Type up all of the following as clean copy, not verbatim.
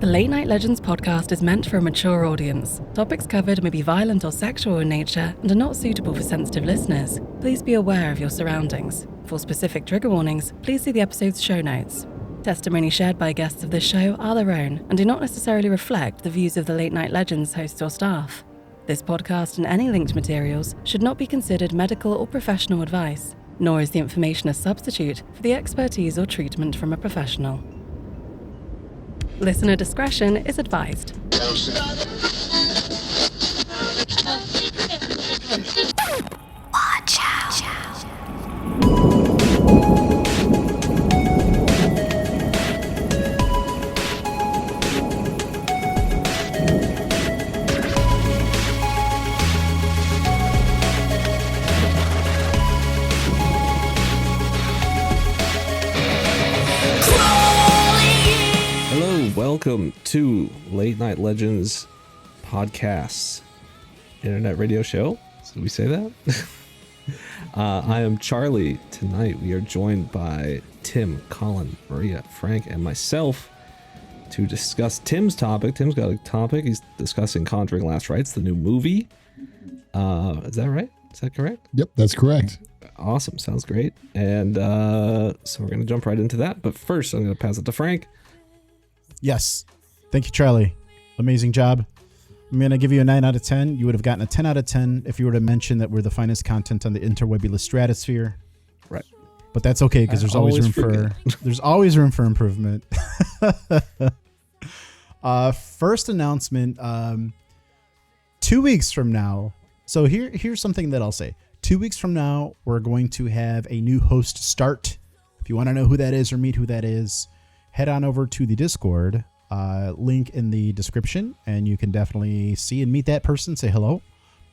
The Late Night Legends podcast is meant for a mature audience. Topics covered may be violent or sexual in nature and are not suitable for sensitive listeners. Please be aware of your surroundings. For specific trigger warnings, please see the episode's show notes. Testimony shared by guests of this show are their own and do not necessarily reflect the views of the Late Night Legends hosts or staff. This podcast and any linked materials should not be considered medical or professional advice, nor is the information a substitute for the expertise or treatment from a professional. Listener discretion is advised. Watch out. Welcome to Late Night Legends Podcasts, internet radio show. Did we say that? I am Charlie. Tonight we are joined by Tim, Colin, Maria, Frank, and myself to discuss Tim's topic. Tim's got a topic. He's discussing Conjuring Last Rites, the new movie. Is that right? Is that correct? Yep, that's correct. Awesome. Sounds great. And so we're going to jump right into that. But first, I'm going to pass it to Frank. Yes. Thank you, Charlie. Amazing job. I'm going to give you a 9 out of 10. You would have gotten a 10 out of 10 if you were to mention that we're the finest content on the interwebulous stratosphere. Right. But that's okay because there's always room for improvement. First announcement, 2 weeks from now. So here's something that I'll say. 2 weeks from now, we're going to have a new host start. If you want to know who that is or meet who that is, head on over to the Discord, link in the description, and you can definitely see and meet that person, say hello.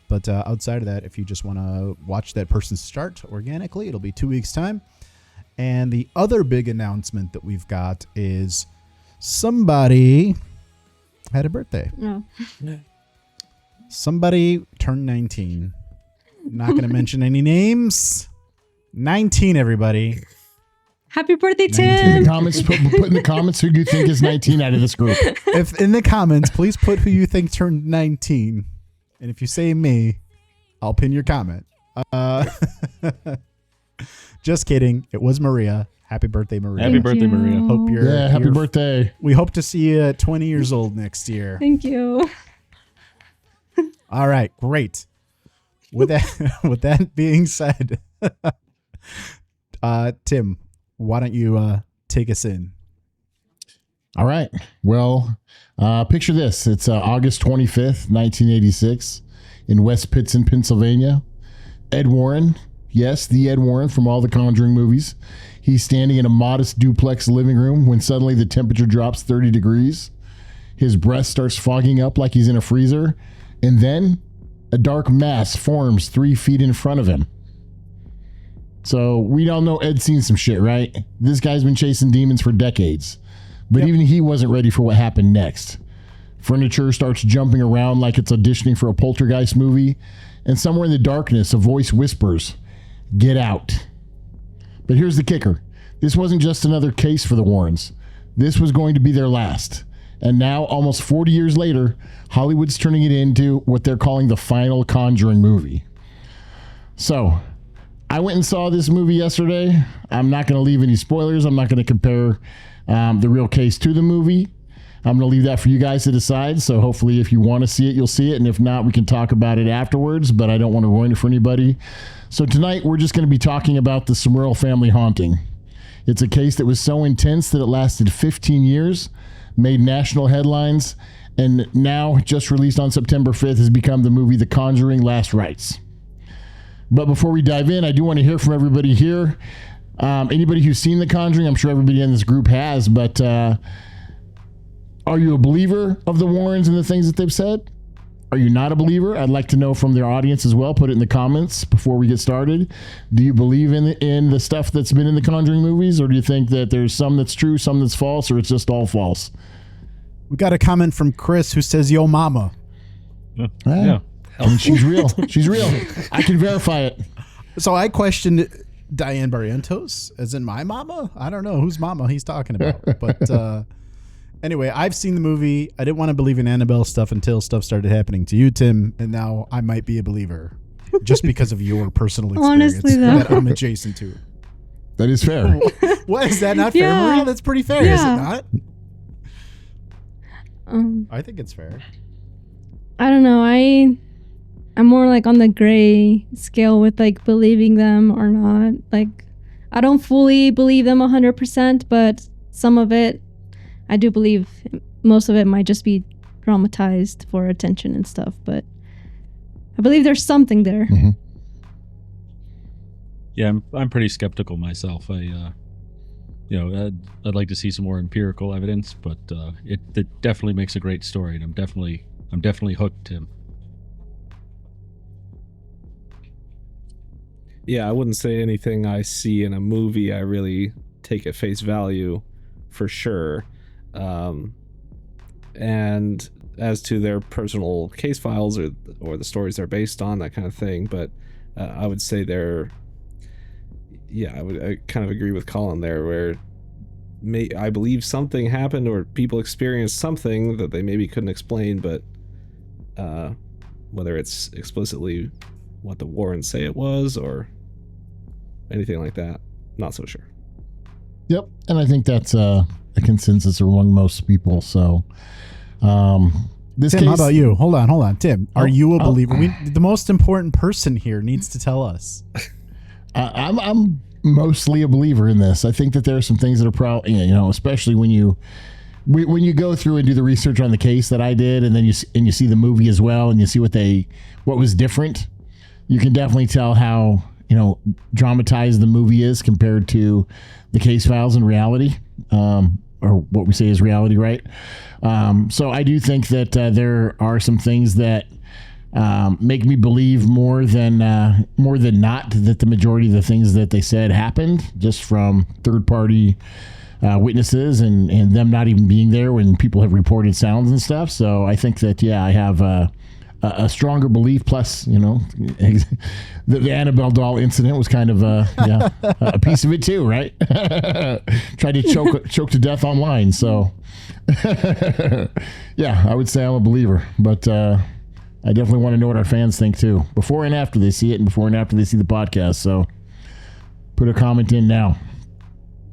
But outside of that, if you just want to watch that person start organically, it'll be 2 weeks' time. And the other big announcement that we've got is somebody had a birthday. No. Somebody turned 19. Not going to mention any names. 19, everybody. Happy birthday, 19. Tim! In the comments, put in the comments who you think is 19 out of this group. If in the comments, please put who you think turned 19. And if you say me, I'll pin your comment. Just kidding. It was Maria. Happy birthday, Maria. Happy birthday, Maria. Hope you're happy birthday. We hope to see you at 20 years old next year. Thank you. All right, great. With that being said, Tim, why don't you take us in? All right. Well, picture this. It's August 25th, 1986 in West Pittston, Pennsylvania. Ed Warren, yes, the Ed Warren from all the Conjuring movies. He's standing in a modest duplex living room when suddenly the temperature drops 30 degrees. His breath starts fogging up like he's in a freezer. And then a dark mass forms 3 feet in front of him. So we all know Ed's seen some shit, right? This guy's been chasing demons for decades. But even he wasn't ready for what happened next. Furniture starts jumping around like it's auditioning for a poltergeist movie. And somewhere in the darkness, a voice whispers, "Get out." But here's the kicker. This wasn't just another case for the Warrens. This was going to be their last. And now, almost 40 years later, Hollywood's turning it into what they're calling the final Conjuring movie. So I went and saw this movie yesterday. I'm not going to leave any spoilers. I'm not going to compare the real case to the movie. I'm going to leave that for you guys to decide. So hopefully if you want to see it, you'll see it. And if not, we can talk about it afterwards. But I don't want to ruin it for anybody. So tonight we're just going to be talking about the Smurl family haunting. It's a case that was so intense that it lasted 15 years, made national headlines, and now just released on September 5th has become the movie The Conjuring Last Rites. But before we dive in, I do want to hear from everybody here. Anybody who's seen The Conjuring, I'm sure everybody in this group has, but are you a believer of the Warrens and the things that they've said? Are you not a believer? I'd like to know from their audience as well. Put it in the comments before we get started. Do you believe in the stuff that's been in the Conjuring movies, or do you think that there's some that's true, some that's false, or it's just all false? We got a comment from Chris who says, "Yo, mama." Yeah. I mean, she's real. She's real. I can verify it. So I questioned Diane Barrientos, as in my mama. I don't know whose mama he's talking about, but Anyway, I've seen the movie. I didn't want to believe in Annabelle stuff until stuff started happening to you, Tim, and now I might be a believer just because of your personal experience Honestly, though. that I'm adjacent to. That is fair. What, is that not fair, Yeah. Maria? That's pretty fair, is it Yeah. not? I think it's fair. I don't know. I'm more like on the gray scale with like believing them or not. Like, I don't fully believe them 100%, but some of it, I do believe. Most of it might just be dramatized for attention and stuff, but I believe there's something there. Mm-hmm. Yeah, I'm pretty skeptical myself. I'd like to see some more empirical evidence, but it definitely makes a great story, and I'm definitely hooked, Tim. Yeah, I wouldn't say anything I see in a movie I really take at face value, for sure. And as to their personal case files or the stories they're based on, that kind of thing, but I would say I kind of agree with Colin there, where I believe something happened or people experienced something that they maybe couldn't explain, but whether it's explicitly what the Warrens say it was or anything like that, not so sure. Yep, and I think that's a consensus among most people. So, this Tim, case, how about you? Hold on. Tim, are you a believer? The most important person here needs to tell us. I'm mostly a believer in this. I think that there are some things that are probably, especially when you go through and do the research on the case that I did, and then you see the movie as well, and you see what was different. You can definitely tell how dramatized the movie is compared to the case files in reality, or what we say is reality, right? So I do think that there are some things that make me believe more than not that the majority of the things that they said happened, just from third-party witnesses and them not even being there when people have reported sounds and stuff. So I think that, I have a stronger belief. Plus, the Annabelle doll incident was kind of a piece of it too, right? Tried to choke to death online. So I would say I'm a believer, but I definitely want to know what our fans think too, before and after they see it, and before and after they see the podcast. So put a comment in now.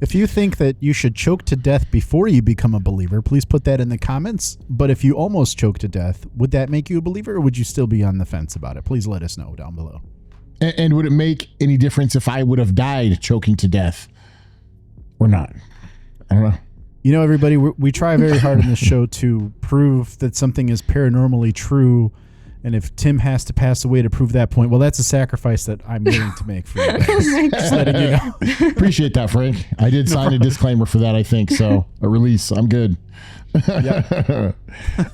If you think that you should choke to death before you become a believer, please put that in the comments. But if you almost choke to death, would that make you a believer, or would you still be on the fence about it? Please let us know down below. And would it make any difference if I would have died choking to death or not? I don't know. Everybody, we try very hard in this show to prove that something is paranormally true. And if Tim has to pass away to prove that point, well, that's a sacrifice that I'm willing to make for you guys. Just letting you know. Appreciate that, Frank. I did sign a disclaimer for that, I think. So a release. I'm good.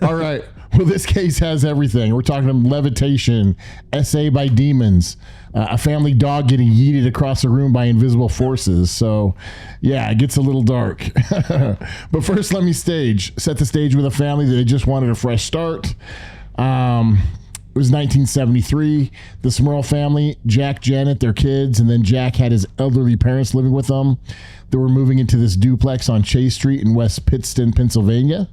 All right. Well, this case has everything. We're talking levitation, SA by demons, a family dog getting yeeted across a room by invisible forces. So, it gets a little dark. But first, let me set the stage with a family that just wanted a fresh start. It was 1973. The Smurl family, Jack, Janet, their kids, and then Jack had his elderly parents living with them. They were moving into this duplex on Chase Street in West Pittston, Pennsylvania.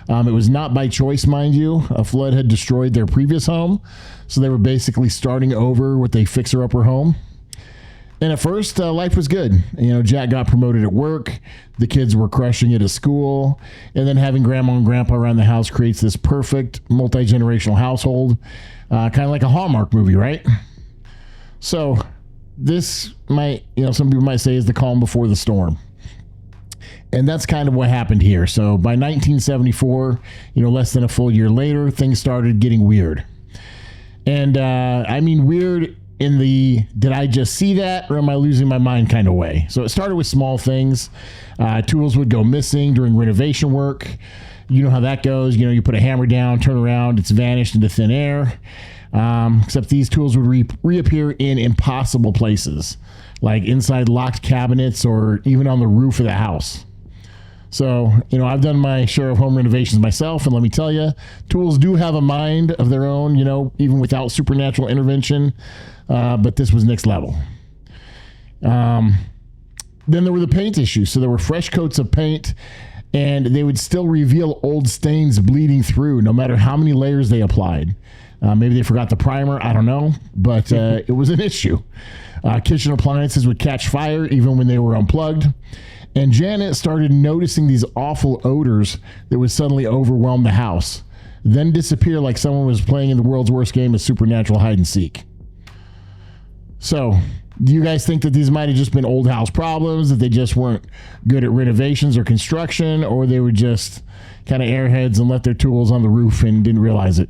It was not by choice, mind you. A flood had destroyed their previous home, so they were basically starting over with a fixer-upper home. And at first, life was good. Jack got promoted at work. The kids were crushing it at school. And then having grandma and grandpa around the house creates this perfect multi-generational household, kind of like a Hallmark movie, right? So this might, some people might say is the calm before the storm. And that's kind of what happened here. So by 1974, less than a full year later, things started getting weird. And I mean weird in the did I just see that or am I losing my mind kind of way. So it started with small things. Tools would go missing during renovation work. You know how that goes. You put a hammer down, turn around, it's vanished into thin air. Except these tools would reappear in impossible places, like inside locked cabinets or even on the roof of the house. So, I've done my share of home renovations myself, and let me tell you, tools do have a mind of their own, even without supernatural intervention. But this was next level. Then there were the paint issues. So there were fresh coats of paint and they would still reveal old stains bleeding through no matter how many layers they applied. Maybe they forgot the primer, I don't know, but it was an issue. Kitchen appliances would catch fire even when they were unplugged. And Janet started noticing these awful odors that would suddenly overwhelm the house, then disappear like someone was playing in the world's worst game of supernatural hide and seek. So, do you guys think that these might have just been old house problems, that they just weren't good at renovations or construction, or they were just kind of airheads and left their tools on the roof and didn't realize it?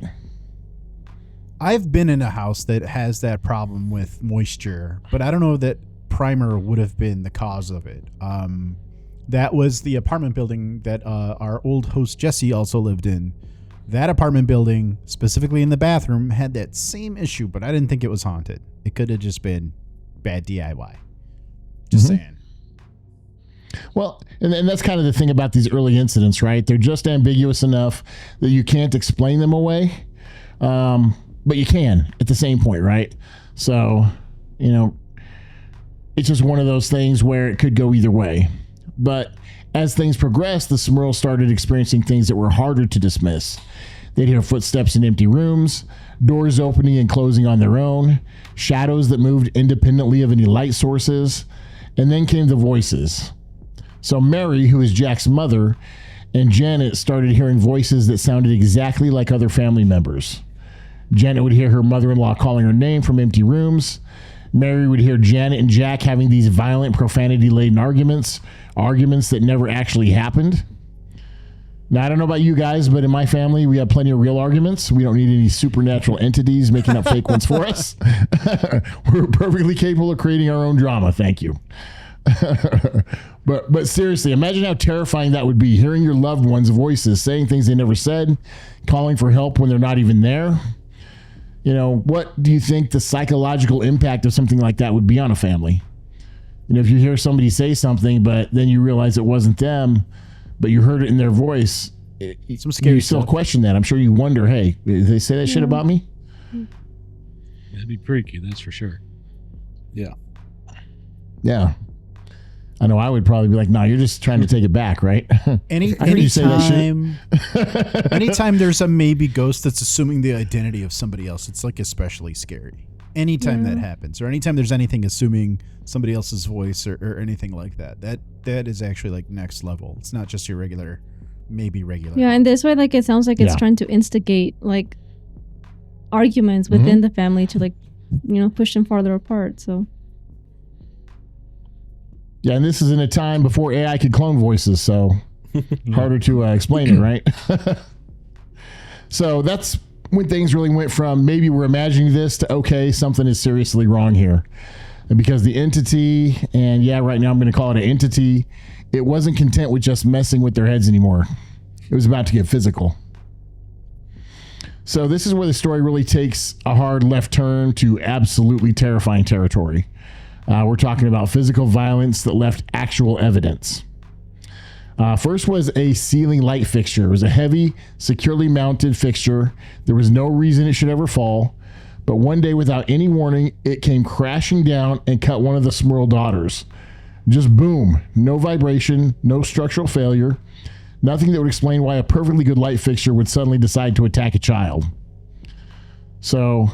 I've been in a house that has that problem with moisture, but I don't know that primer would have been the cause of it. That was the apartment building that our old host Jesse also lived in. That apartment building, specifically in the bathroom, had that same issue, but I didn't think it was haunted. It could have just been bad DIY. Just saying. Well, and that's kind of the thing about these early incidents, right? They're just ambiguous enough that you can't explain them away. But you can at the same point, right? So, it's just one of those things where it could go either way. But as things progressed, the Smurl started experiencing things that were harder to dismiss. They'd hear footsteps in empty rooms, doors opening and closing on their own, shadows that moved independently of any light sources, and then came the voices. So Mary, who is Jack's mother, and Janet started hearing voices that sounded exactly like other family members. Janet would hear her mother-in-law calling her name from empty rooms. Mary would hear Janet and Jack having these violent, profanity-laden arguments that never actually happened. Now, I don't know about you guys, but in my family, we have plenty of real arguments. We don't need any supernatural entities making up fake ones for us. We're perfectly capable of creating our own drama. Thank you. But seriously, imagine how terrifying that would be, hearing your loved ones' voices, saying things they never said, calling for help when they're not even there. What do you think the psychological impact of something like that would be on a family? If you hear somebody say something, but then you realize it wasn't them, but you heard it in their voice, some scary you still stuff. question that. I'm sure you wonder, hey, did they say that shit about me? That'd be freaky, that's for sure. Yeah. Yeah. I know I would probably be like, no, you're just trying to take it back, right? Anytime there's a maybe ghost that's assuming the identity of somebody else, it's like especially scary. Anytime that happens, or anytime there's anything assuming somebody else's voice or anything like that, that is actually like next level. It's not just your regular. Yeah, and this way, like, it sounds like it's trying to instigate like arguments within the family to push them farther apart. So. Yeah, and this is in a time before AI could clone voices, so harder to explain it, right? So that's when things really went from maybe we're imagining this to, okay, something is seriously wrong here. And because the entity, and right now I'm going to call it an entity, it wasn't content with just messing with their heads anymore. It was about to get physical. So this is where the story really takes a hard left turn to absolutely terrifying territory. We're talking about physical violence that left actual evidence. First was a ceiling light fixture. It was a heavy, securely mounted fixture. There was no reason it should ever fall. But one day, without any warning, it came crashing down and cut one of the Smurl daughters. Just boom. No vibration, no structural failure. Nothing that would explain why a perfectly good light fixture would suddenly decide to attack a child. So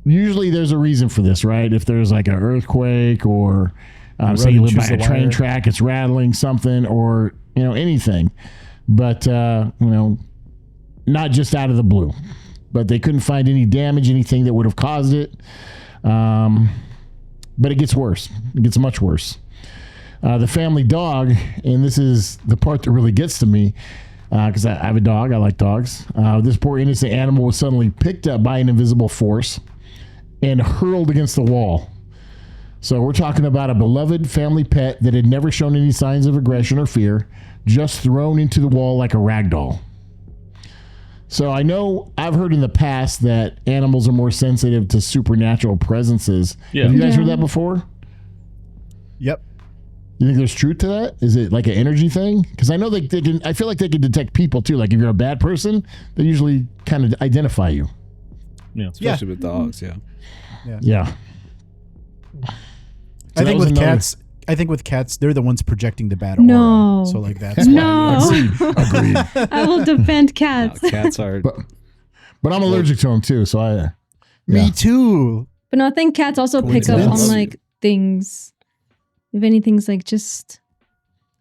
usually there's a reason for this, right? If there's like an earthquake or say you live by a train track, it's rattling something, or anything. But not just out of the blue. But they couldn't find any damage, anything that would have caused it. But it gets worse. It gets much worse. The family dog, and this is the part that really gets to me, because I have a dog. I like dogs. This poor innocent animal was suddenly picked up by an invisible force and hurled against the wall. So we're talking about a beloved family pet that had never shown any signs of aggression or fear, just thrown into the wall like a rag doll. So I know I've heard in the past that animals are more sensitive to supernatural presences. Yeah. Have you guys heard that before? Yep. You think there's truth to that? Is it like an energy thing? Because I know they can. I feel like they can detect people too. Like if you're a bad person, they usually kind of identify you. Yeah, especially with dogs. Yeah. Yeah. I think with cats I think with cats, they're the ones projecting the bad aura. No. So like that's No. Agreed. I will defend cats. No, cats are. But I'm allergic to them too, so I. Me too. But no, I think cats also pick up on Coincidence? like things. If anything's like just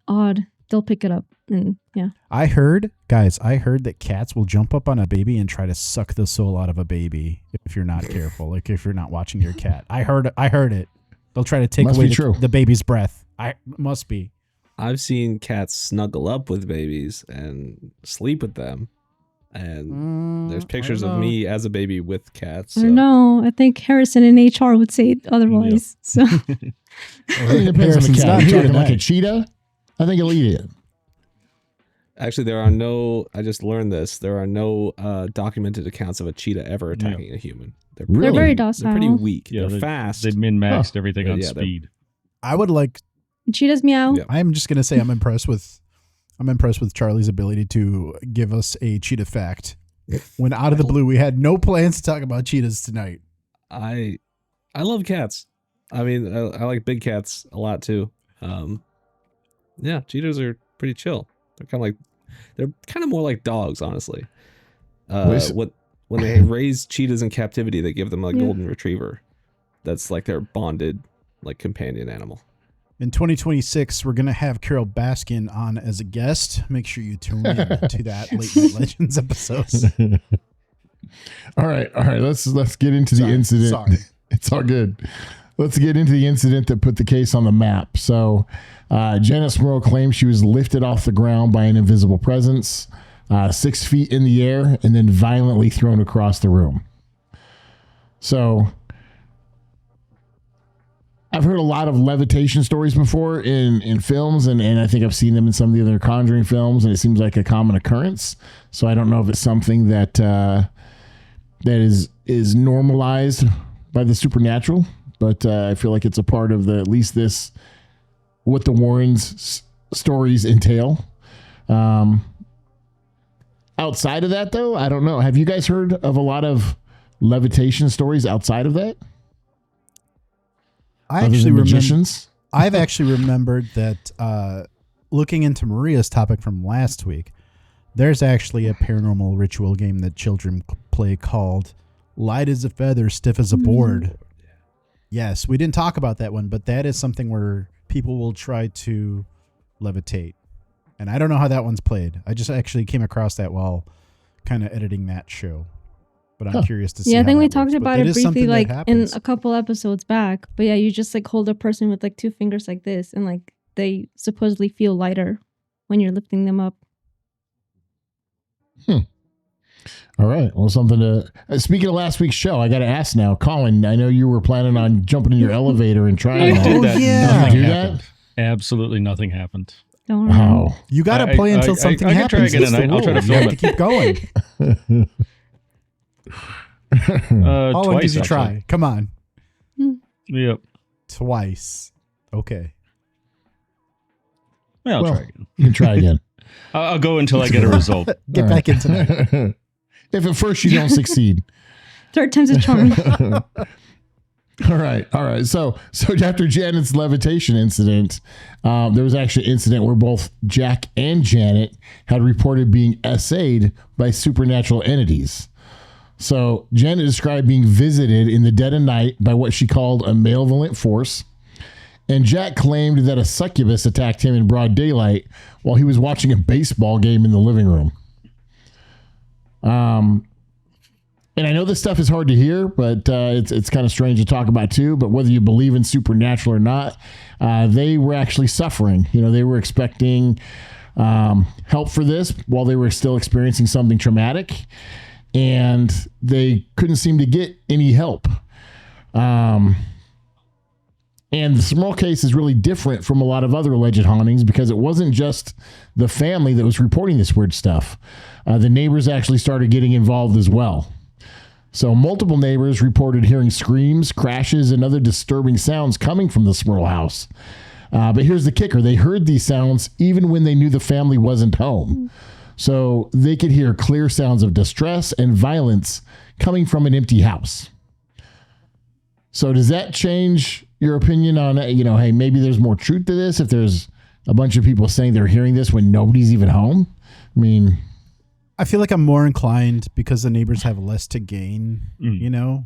odd, they'll pick it up. And yeah. I heard that cats will jump up on a baby and try to suck the soul out of a baby if you're not careful. Like if you're not watching your cat. I heard it. They'll try to take Must away be true. the baby's breath. Must be. I've seen cats snuggle up with babies and sleep with them. And there's pictures of me as a baby with cats. I So. don't know. I think Harrison in HR would say otherwise. So I think it depends on the Harrison's cat. not You here talking like a tonight. cheetah? I think it'll eat it. Actually, there are no. I just learned this. There are no documented accounts of a cheetah ever attacking a human. They're Really? they're very They're docile. pretty weak. Yeah, they're fast. They min-maxed everything on Yeah, they're- speed. I would like. Cheetahs meow. Yeah. I'm just gonna say I'm impressed with Charlie's ability to give us a cheetah fact. When out of the blue, we had no plans to talk about cheetahs tonight. I love cats. I mean, I like big cats a lot too. Yeah, cheetahs are pretty chill. They're kind of more like dogs, honestly. When they raise cheetahs in captivity, they give them a golden retriever. That's like their bonded like companion animal. In 2026, we're going to have Carol Baskin on as a guest. Make sure you tune in to that Late Night Legends episode. All right. Let's get into the incident. Sorry. It's all good. Let's get into the incident that put the case on the map. So, Janet Smurl claims she was lifted off the ground by an invisible presence, 6 feet in the air, and then violently thrown across the room. So, I've heard a lot of levitation stories before in films, and I think I've seen them in some of the other Conjuring films, and it seems like a common occurrence. So I don't know if it's something that that is normalized by the supernatural, but I feel like it's a part of at least what the Warrens' stories entail. Outside of that, though, I don't know. Have you guys heard of a lot of levitation stories outside of that? I've actually remembered that looking into Maria's topic from last week, there's actually a paranormal ritual game that children play called Light as a Feather, Stiff as a Board. Yes, we didn't talk about that one, but that is something where people will try to levitate. And I don't know how that one's played. I just actually came across that while kind of editing that show. But I'm curious to see. Yeah, I how think we that talked works. But about it is briefly something that like in happens. a couple episodes back. But yeah, you just like hold a person with like two fingers like this, and like they supposedly feel lighter when you're lifting them up. All right. Well, something to. Speaking of last week's show, I got to ask now, Colin. I know you were planning on jumping in your elevator and trying. I did that. yeah. Nothing Did you do happened. that? Absolutely nothing happened. Don't worry. Oh. You got to play until something I can happens. try again That's the tonight. I'll try to rule. film You have to keep going. How long Twice, did you actually. try? Come on. Yep. Twice. Okay. Yeah, I'll Well, try again. You can try again. I'll go until I get a result. Get All back right. into that. If at first you don't succeed. Third time's a charm. All right. So after Janet's levitation incident, there was actually an incident where both Jack and Janet had reported being essayed by supernatural entities. So Janet described being visited in the dead of night by what she called a malevolent force. And Jack claimed that a succubus attacked him in broad daylight while he was watching a baseball game in the living room. And I know this stuff is hard to hear, but it's kind of strange to talk about too. But whether you believe in supernatural or not, they were actually suffering. You know, they were expecting help for this while they were still experiencing something traumatic, and they couldn't seem to get any help. And the Smurl case is really different from a lot of other alleged hauntings because it wasn't just the family that was reporting this weird stuff. The neighbors actually started getting involved as well. So multiple neighbors reported hearing screams, crashes, and other disturbing sounds coming from the Smurl house. But here's the kicker. They heard these sounds even when they knew the family wasn't home. So they could hear clear sounds of distress and violence coming from an empty house. So does that change your opinion on, hey, maybe there's more truth to this if there's a bunch of people saying they're hearing this when nobody's even home? I mean, I feel like I'm more inclined because the neighbors have less to gain,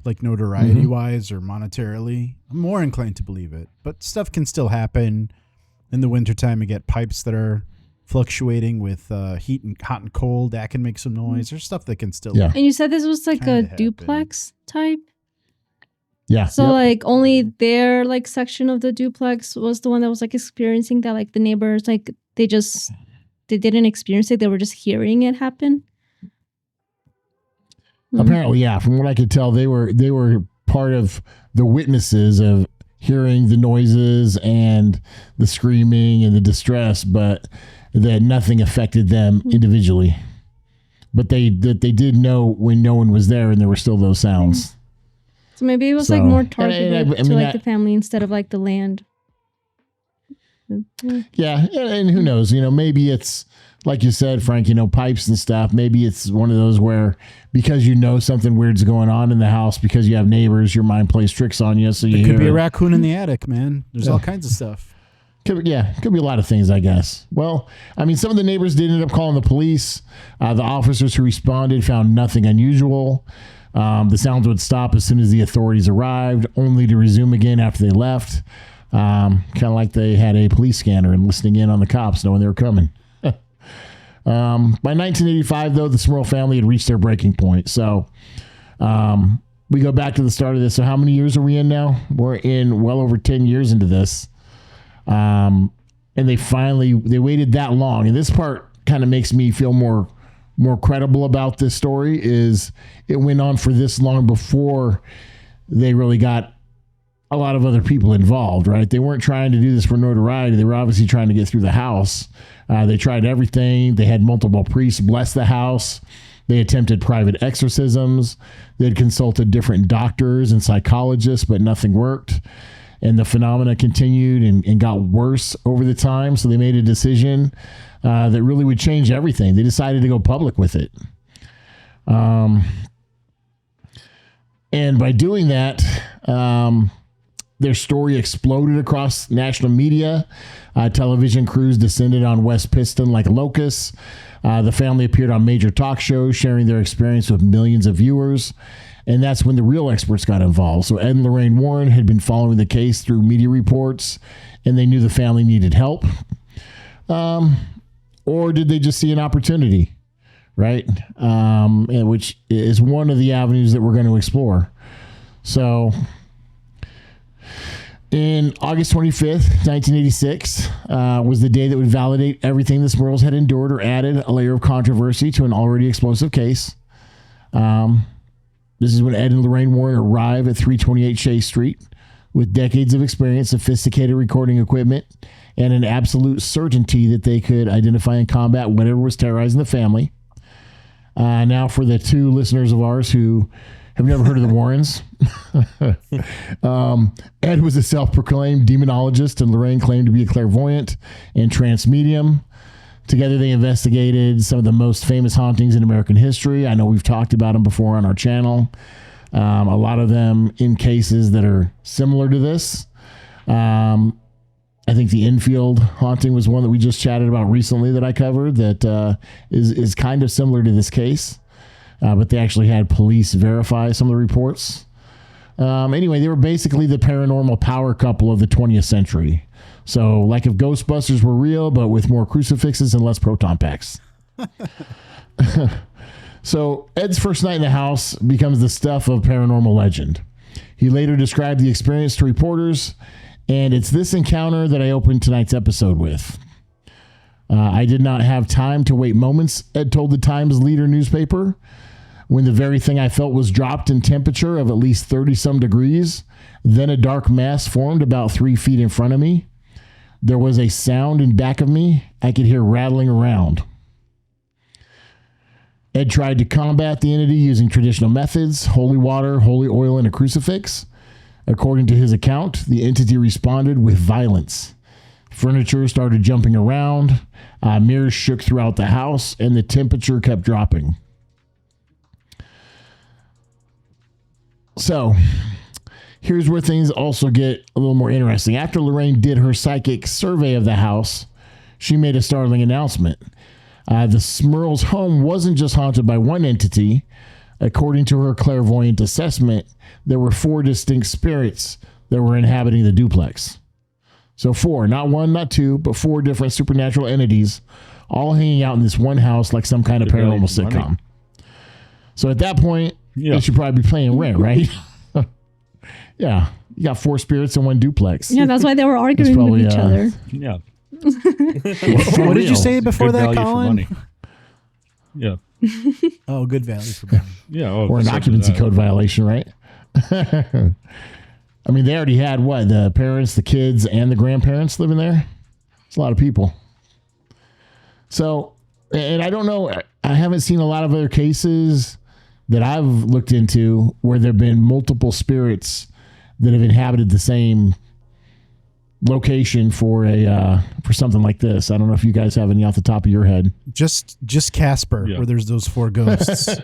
like notoriety wise or monetarily. I'm more inclined to believe it. But stuff can still happen in the wintertime. You get pipes that are fluctuating with heat and hot and cold. That can make some noise. There's stuff that can still. Yeah. And you said this was like a Kinda duplex type? yeah. So Yep. like only their like section of the duplex was the one that was like experiencing that, like the neighbors, like they didn't experience it. They were just hearing it happen. Apparently, yeah. From what I could tell, they were part of the witnesses of hearing the noises and the screaming and the distress, but that nothing affected them individually. But they did know when no one was there and there were still those sounds. So maybe it was So- like more and targeted I to mean, like the family instead of like the land. Yeah, and who knows? Maybe it's like you said, Frank. Pipes and stuff. Maybe it's one of those where because something weird's going on in the house because you have neighbors, your mind plays tricks on you. So you It hear could be a it. raccoon in the attic, man. There's all kinds of stuff. Could be a lot of things, I guess. Well, I mean, some of the neighbors did end up calling the police. The officers who responded found nothing unusual. The sounds would stop as soon as the authorities arrived, only to resume again after they left. Kind of like they had a police scanner and listening in on the cops, knowing they were coming. By 1985, though, the Smurl family had reached their breaking point. So we go back to the start of this. So how many years are we in now? We're in well over 10 years into this. And they waited that long. And this part kind of makes me feel more credible about this story is it went on for this long before they really got a lot of other people involved, right? They weren't trying to do this for notoriety. They were obviously trying to get through the house. They tried everything. They had multiple priests bless the house. They attempted private exorcisms. They had consulted different doctors and psychologists, but nothing worked. And the phenomena continued and got worse over the time. So they made a decision that really would change everything. They decided to go public with it. And by doing that, their story exploded across national media. Television crews descended on West Piston like locusts. The family appeared on major talk shows, sharing their experience with millions of viewers. And that's when the real experts got involved. So Ed and Lorraine Warren had been following the case through media reports, and they knew the family needed help. Or did they just see an opportunity, right? Which is one of the avenues that we're going to explore. So in August 25th, 1986, was the day that would validate everything the Smurls had endured or added a layer of controversy to an already explosive case. This is when Ed and Lorraine Warren arrive at 328 Shea Street with decades of experience, sophisticated recording equipment, and an absolute certainty that they could identify and combat whatever was terrorizing the family. Now, for the two listeners of ours who have never heard of the Warrens, Ed was a self-proclaimed demonologist, and Lorraine claimed to be a clairvoyant and trance medium. Together, they investigated some of the most famous hauntings in American history. I know we've talked about them before on our channel. A lot of them in cases that are similar to this. I think the Enfield haunting was one that we just chatted about recently that I covered that is kind of similar to this case. But they actually had police verify some of the reports. Anyway, they were basically the paranormal power couple of the 20th century. So like if Ghostbusters were real, but with more crucifixes and less proton packs. So Ed's first night in the house becomes the stuff of paranormal legend. He later described the experience to reporters, and it's this encounter that I opened tonight's episode with. I did not have time to wait moments, Ed told the Times Leader newspaper, when the very thing I felt was dropped in temperature of at least 30-some degrees. Then a dark mass formed about 3 feet in front of me. There was a sound in back of me I could hear rattling around. Ed tried to combat the entity using traditional methods, holy water, holy oil, and a crucifix. According to his account, the entity responded with violence. Furniture started jumping around, mirrors shook throughout the house, and the temperature kept dropping. So, here's where things also get a little more interesting. After Lorraine did her psychic survey of the house, she made a startling announcement. The Smurl's home wasn't just haunted by one entity. According to her clairvoyant assessment, there were 4 distinct spirits that were inhabiting the duplex. So 4, not 1, not 2, but 4 different supernatural entities all hanging out in this one house like some kind of paranormal sitcom. So at that point, they should probably be paying rent, right? Yeah. You got 4 spirits in one duplex. Yeah, that's why they were arguing probably, with each other. Yeah. What did you say before Good that, value for Colin? money. Yeah. Oh, good value for money. Yeah. Or an occupancy code violation, right? I mean, they already had what? The parents, the kids, and the grandparents living there? It's a lot of people. So, and I don't know, I haven't seen a lot of other cases that I've looked into where there have been multiple spirits that have inhabited the same location for something like this. I don't know if you guys have any off the top of your head. Just Casper, where there's those 4 ghosts.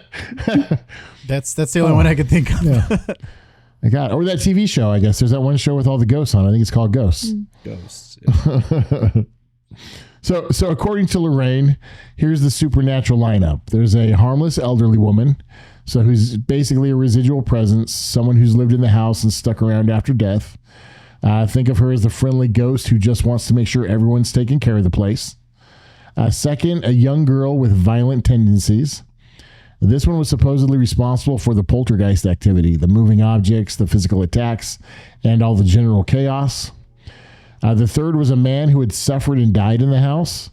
That's the only one I could think of. Yeah. Or that TV show, I guess. There's that one show with all the ghosts on. I think it's called Ghosts. Ghosts. Yeah. So according to Lorraine, here's the supernatural lineup. There's a harmless elderly woman, so who's basically a residual presence, someone who's lived in the house and stuck around after death. Think of her as the friendly ghost who just wants to make sure everyone's taking care of the place. Second, a young girl with violent tendencies. This one was supposedly responsible for the poltergeist activity, the moving objects, the physical attacks, and all the general chaos. The third was a man who had suffered and died in the house.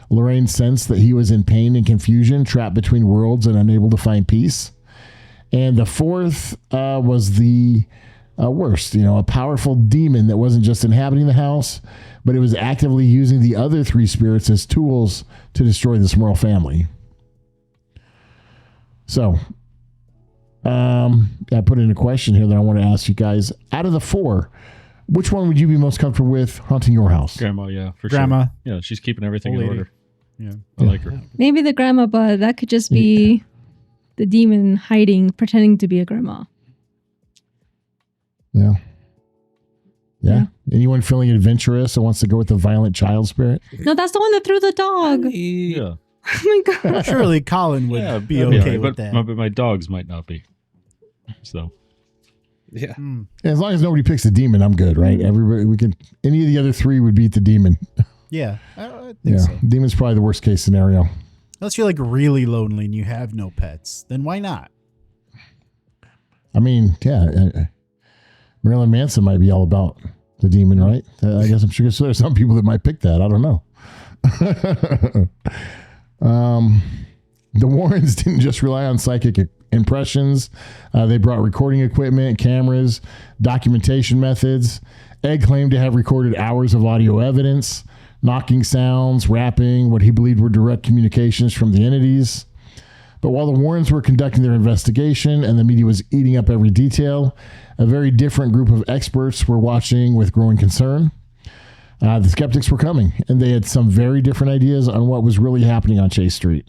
Lorraine sensed that he was in pain and confusion, trapped between worlds and unable to find peace. And the fourth was the worst, a powerful demon that wasn't just inhabiting the house, but it was actively using the other 3 spirits as tools to destroy the Smurl family. So, I put in a question here that I want to ask you guys. Out of the 4, which one would you be most comfortable with haunting your house? Grandma, yeah, for Grandma. sure. Yeah, she's keeping everything Old in lady. order. Yeah. I like her. Maybe the grandma, but that could just be the demon hiding, pretending to be a grandma. Yeah. Anyone feeling adventurous or wants to go with the violent child spirit? No, that's the one that threw the dog. Yeah. Oh my god. Surely Colin would be I'd okay alright, with but that. My dogs might not be. So. Yeah. As long as nobody picks the demon, I'm good, right? Everybody, any of the other 3 would beat the demon. Yeah, I think so. Demon's probably the worst case scenario. Unless you're like really lonely and you have no pets, then why not? I mean, Marilyn Manson might be all about the demon, right? I guess I'm sure there's some people that might pick that. I don't know. The Warrens didn't just rely on psychic impressions. They brought recording equipment, cameras, documentation methods. Ed claimed to have recorded hours of audio evidence, knocking sounds, rapping, what he believed were direct communications from the entities. But while the Warrens were conducting their investigation and the media was eating up every detail, a very different group of experts were watching with growing concern. The skeptics were coming, and they had some very different ideas on what was really happening on Chase Street.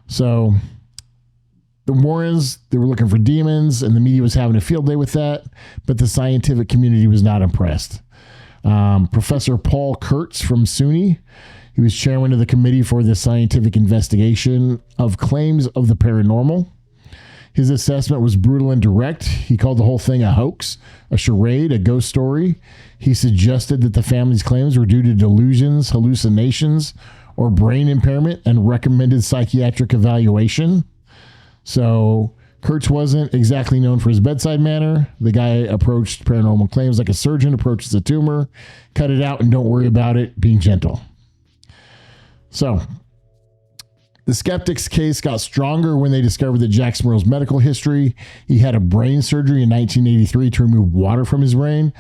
So the Warrens, they were looking for demons, and the media was having a field day with that, but the scientific community was not impressed. Professor Paul Kurtz from SUNY, he was chairman of the committee for the scientific investigation of claims of the paranormal. His assessment was brutal and direct. He called the whole thing a hoax, a charade, a ghost story. He suggested that the family's claims were due to delusions, hallucinations, or brain impairment, and recommended psychiatric evaluation. So Kurtz wasn't exactly known for his bedside manner. The guy approached paranormal claims like a surgeon approaches a tumor. Cut it out and don't worry about it, being gentle. So the skeptics' case got stronger when they discovered that Jack Smurl's medical history. He had a brain surgery in 1983 to remove water from his brain.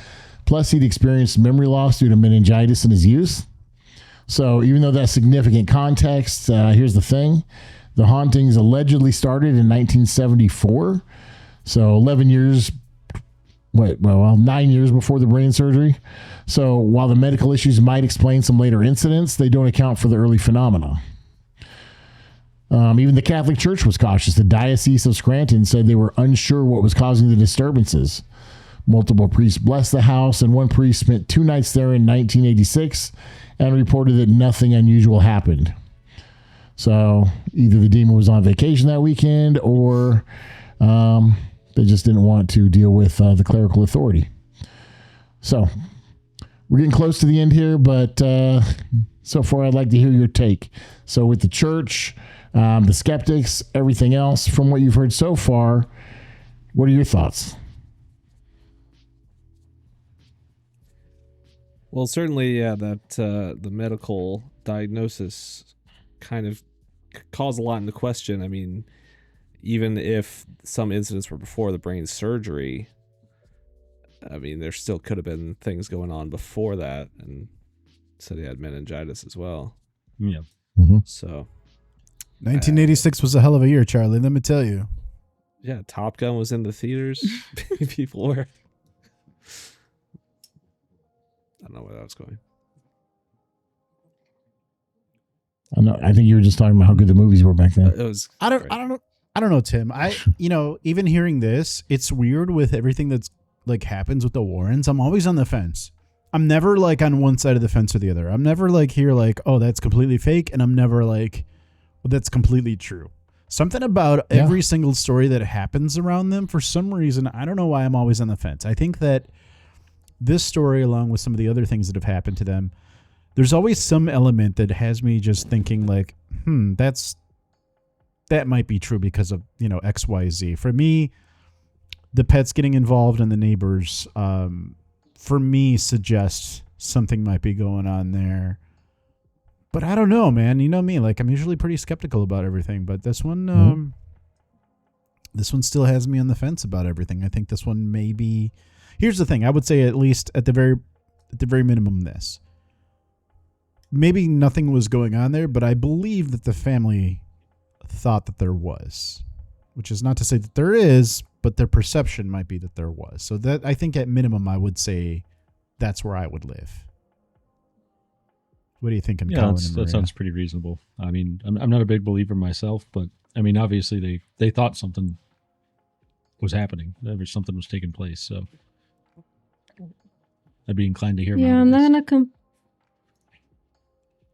Plus, he'd experienced memory loss due to meningitis in his youth. So even though that's significant context, here's the thing. The hauntings allegedly started in 1974. So 9 years before the brain surgery. So while the medical issues might explain some later incidents, they don't account for the early phenomena. Even the Catholic Church was cautious. The Diocese of Scranton said they were unsure what was causing the disturbances. Multiple priests blessed the house, and one priest spent 2 nights there in 1986 and reported that nothing unusual happened. So either the demon was on vacation that weekend, or they just didn't want to deal with the clerical authority. So we're getting close to the end here, but so far I'd like to hear your take. So with the church, the skeptics, everything else, from what you've heard so far, what are your thoughts? Well, certainly, yeah, that the medical diagnosis kind of calls a lot into question. I mean, even if some incidents were before the brain surgery, I mean, there still could have been things going on before that, and said he had meningitis as well. Yeah. Mm-hmm. So 1986 was a hell of a year, Charlie. Let me tell you. yeah, Top Gun was in the theaters. People were. I don't know where that was going. I think you were just talking about how good the movies were back then. It was. I don't know, Tim. Even hearing this, it's weird with everything that's like happens with the Warrens. I'm always on the fence. I'm never like on one side of the fence or the other. I'm never like here like, oh, that's completely fake, and I'm never like, well, that's completely true. Something about every single story that happens around them, for some reason, I don't know why I'm always on the fence. I think that this story, along with some of the other things that have happened to them, there's always some element that has me just thinking like, that might be true because of, X, Y, Z. For me, the pets getting involved and the neighbors, for me, suggests something might be going on there. But I don't know, man. You know me, like I'm usually pretty skeptical about everything, but this one, this one still has me on the fence about everything. I think this one maybe. Here's the thing. I would say at least at the very minimum, this. Maybe nothing was going on there, but I believe that the family thought that there was, which is not to say that there is, but their perception might be that there was. So that I think at minimum, I would say that's where I would live. What do you think? Yeah, that sounds pretty reasonable. I mean, I'm not a big believer myself, but I mean, obviously they thought something was happening. Something was taking place. So I'd be inclined to hear. Yeah, I'm not gonna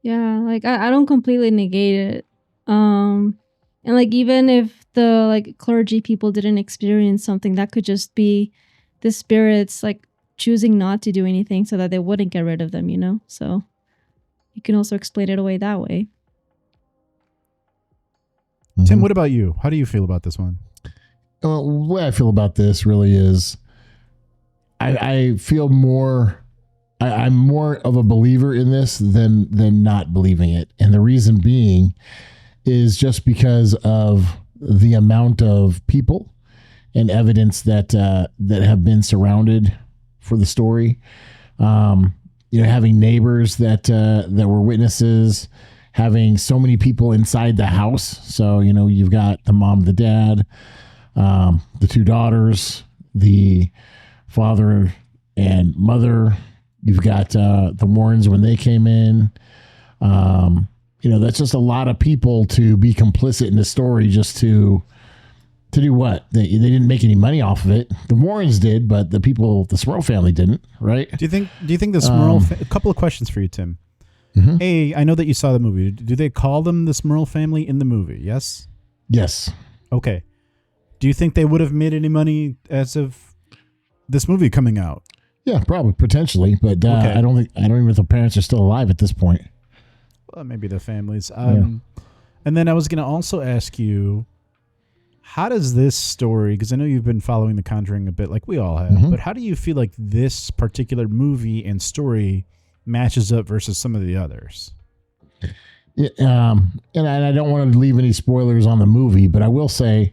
Yeah, like I don't completely negate it. And like even if the like clergy people didn't experience something, that could just be the spirits like choosing not to do anything so that they wouldn't get rid of them, So you can also explain it away that way. Tim, what about you? How do you feel about this one? Well, the way I feel about this really is I feel more I'm more of a believer in this than not believing it. And the reason being is just because of the amount of people and evidence that have been surrounded for the story. Having neighbors that were witnesses, having so many people inside the house. So, you've got the mom, the dad, the 2 daughters, the father and mother. You've got the Warrens when they came in. That's just a lot of people to be complicit in the story just to do what? They didn't make any money off of it. The Warrens did, but the Smurl family didn't, right? Do you think the Smurl a couple of questions for you, Tim. Mm-hmm. A, I know that you saw the movie. Do they call them the Smurl family in the movie? Yes? Yes. Okay. Do you think they would have made any money as of this movie coming out? Yeah, probably, potentially, but Okay. I don't even know if the parents are still alive at this point. Well, maybe the families. And then I was going to also ask you, how does this story, because I know you've been following The Conjuring a bit like we all have, but how do you feel like this particular movie and story matches up versus some of the others? Yeah, and I don't want to leave any spoilers on the movie, but I will say,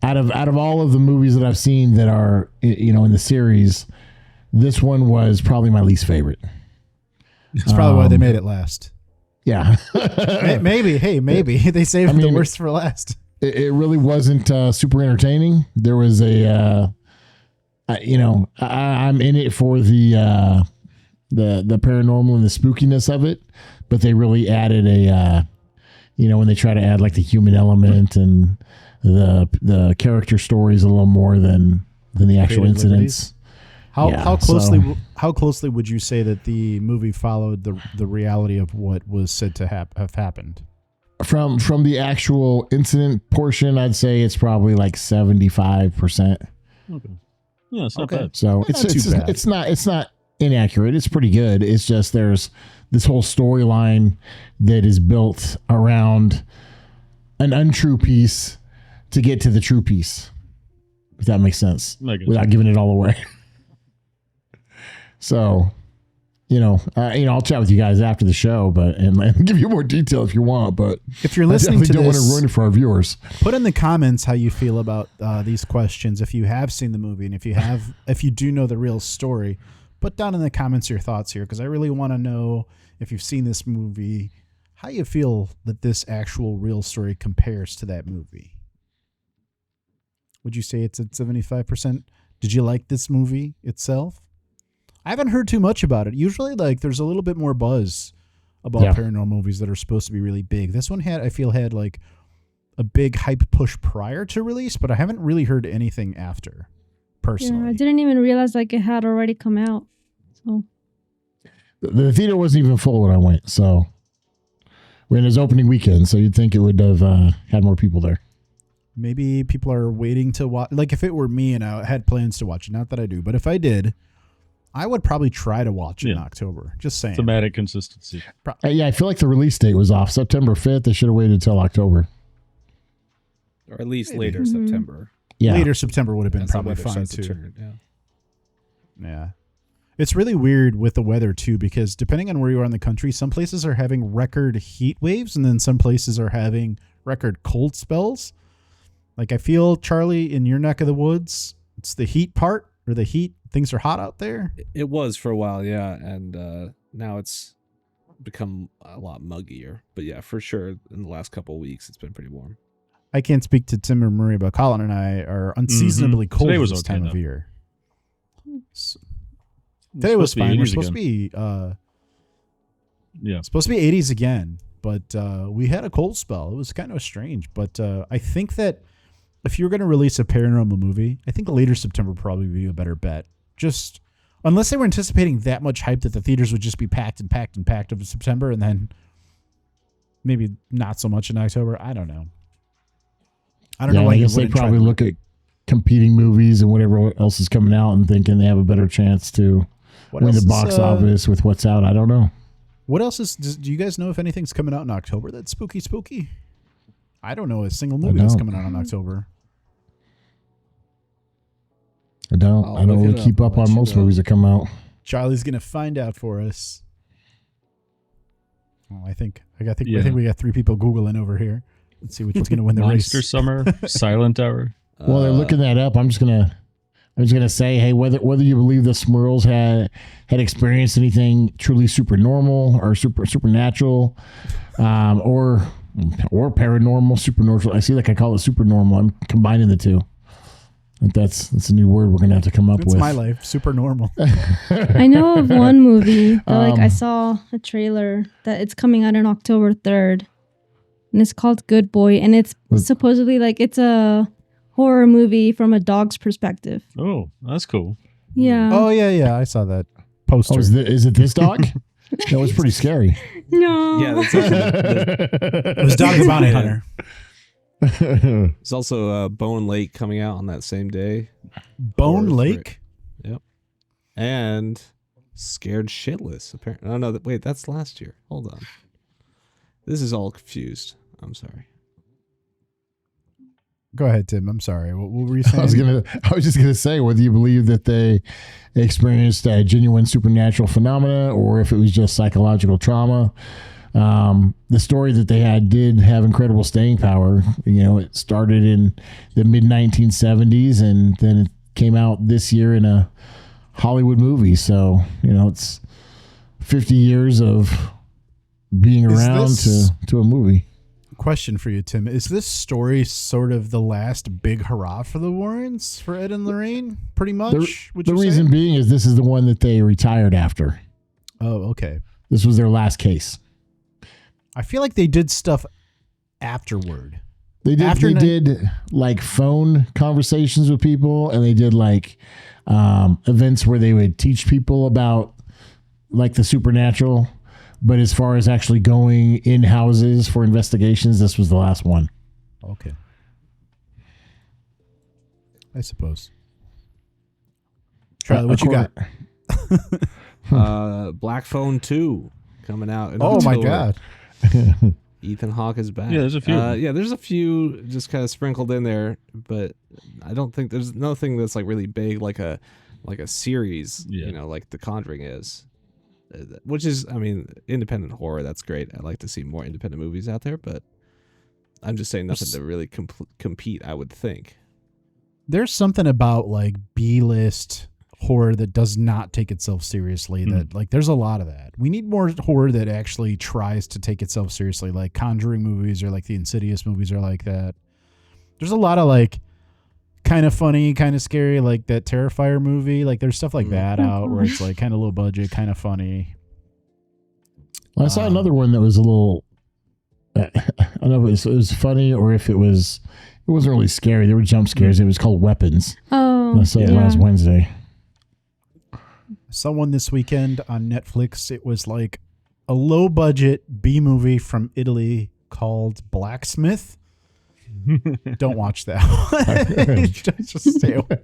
out of all of the movies that I've seen that are in the series, this one was probably my least favorite. That's probably why they made it last. Yeah. maybe they saved the worst for last. It really wasn't super entertaining. There was I'm in it for the paranormal and the spookiness of it, but they really added when they try to add like the human element and the character stories a little more than the actual incidents. How closely would you say that the movie followed the reality of what was said to have happened? From the actual incident portion, I'd say it's probably like 75%. Okay. Yeah, it's not Okay. bad. So Not too bad. it's not inaccurate. It's pretty good. It's just there's this whole storyline that is built around an untrue piece to get to the true piece. If that makes sense, without giving it all away. So, I'll chat with you guys after the show, and give you more detail if you want. But if you're listening to don't this, want to ruin it for our viewers. Put in the comments how you feel about these questions. If you have seen the movie, and if you do know the real story, put down in the comments your thoughts here, because I really want to know if you've seen this movie, how you feel that this actual real story compares to that movie. Would you say it's at 75%? Did you like this movie itself? I haven't heard too much about it. Usually, there's a little bit more buzz about paranormal movies that are supposed to be really big. This one had like a big hype push prior to release, but I haven't really heard anything after, personally. Yeah, I didn't even realize it had already come out. So the theater wasn't even full when I went, so we're in his opening weekend, so you'd think it would have had more people there. Maybe people are waiting to watch. Like, if it were me and I had plans to watch it, not that I do, but if I did, I would probably try to watch it in October. Just saying. Thematic consistency. Yeah, I feel like the release date was off September 5th. They should have waited until October. Or at least later September. Yeah. Later September would have been probably fine too. Yeah. It's really weird with the weather too, because depending on where you are in the country, some places are having record heat waves and then some places are having record cold spells. Like, I feel, Charlie, in your neck of the woods, it's the heat part, or the heat, things are hot out there. It was for a while, yeah, and now it's become a lot muggier. But yeah, for sure, in the last couple of weeks, it's been pretty warm. I can't speak to Tim or Murray, but Colin and I are unseasonably cold Today was this okay, time though. of year. Today was fine. We're supposed to be supposed to be 80s again, but we had a cold spell. It was kind of strange, but I think that if you're going to release a paranormal movie, I think later September would probably be a better bet. Just unless they were anticipating that much hype that the theaters would just be packed over September, and then maybe not so much in October. I don't know. I don't know why I guess they probably look at competing movies and whatever else is coming out and thinking they have a better chance to win the box office with what's out. I don't know. What else do you guys know if anything's coming out in October that's spooky? I don't know a single movie that's coming out in October. I don't really keep up on most movies that come out. Charlie's gonna find out for us. Oh, I think we got 3 people Googling over here. Let's see which one's gonna win the race. Monster Summer, Silent Hour. Well, they're looking that up. I'm just gonna say, hey, whether you believe the Smurls had experienced anything truly supernormal or supernatural, or paranormal, supernatural. I see, I call it supernormal. I'm combining the two. I think that's a new word we're gonna have to come up with. It's my life, super normal. I know of one movie that I saw a trailer that it's coming out on October 3rd, and it's called Good Boy, and it's supposedly it's a horror movie from a dog's perspective. Oh, that's cool. Yeah. Oh yeah, I saw that poster. Oh, is it this dog? That was pretty scary. No. Yeah, that's It was Dog the Bounty Hunter. There's also Bone Lake coming out on that same day. Bone Lake? Yep. And Scared Shitless, apparently. Oh, no, wait, that's last year. Hold on. This is all confused. I'm sorry. Go ahead, Tim. I'm sorry. What were you saying? I was just gonna say whether you believe that they experienced a genuine supernatural phenomena or if it was just psychological trauma. The story that they had did have incredible staying power. It started in the mid 1970s and then it came out this year in a Hollywood movie. So, it's 50 years of being around to a movie. Question for you, Tim. Is this story sort of the last big hurrah for the Warrens, for Ed and Lorraine? Pretty much? The reason being is this is the one that they retired after. Oh, okay. This was their last case. I feel like they did stuff afterward. They did. After They night- did like phone conversations with people, and they did like events where they would teach people about like the supernatural. But as far as actually going in houses for investigations, this was the last one. Okay. I suppose. Charlie, what you got? Black Phone 2 coming out in Oh my October. God. Ethan Hawke is back. Yeah, there's a few. Yeah, there's a few just kind of sprinkled in there, but I don't think there's nothing that's like really big, like a series. Yeah. You know, like The Conjuring is, which is, I mean, independent horror. That's great. I like to see more independent movies out there, but I'm just saying nothing to really compete. I would think. There's something about like B-list horror that does not take itself seriously. That like there's a lot of that. We need more horror that actually tries to take itself seriously, like Conjuring movies or like the Insidious movies are like that. There's a lot of like kind of funny, kind of scary, like that Terrifier movie. Like there's stuff like that out where it's like kind of low budget, kind of funny. Well, I saw another one that was a little. I don't know if it was funny or if it wasn't really scary. There were jump scares. It was called Weapons. Oh, I saw it last Wednesday. Someone this weekend on Netflix, it was like a low budget B movie from Italy called Blacksmith. Don't watch that one. Just stay away.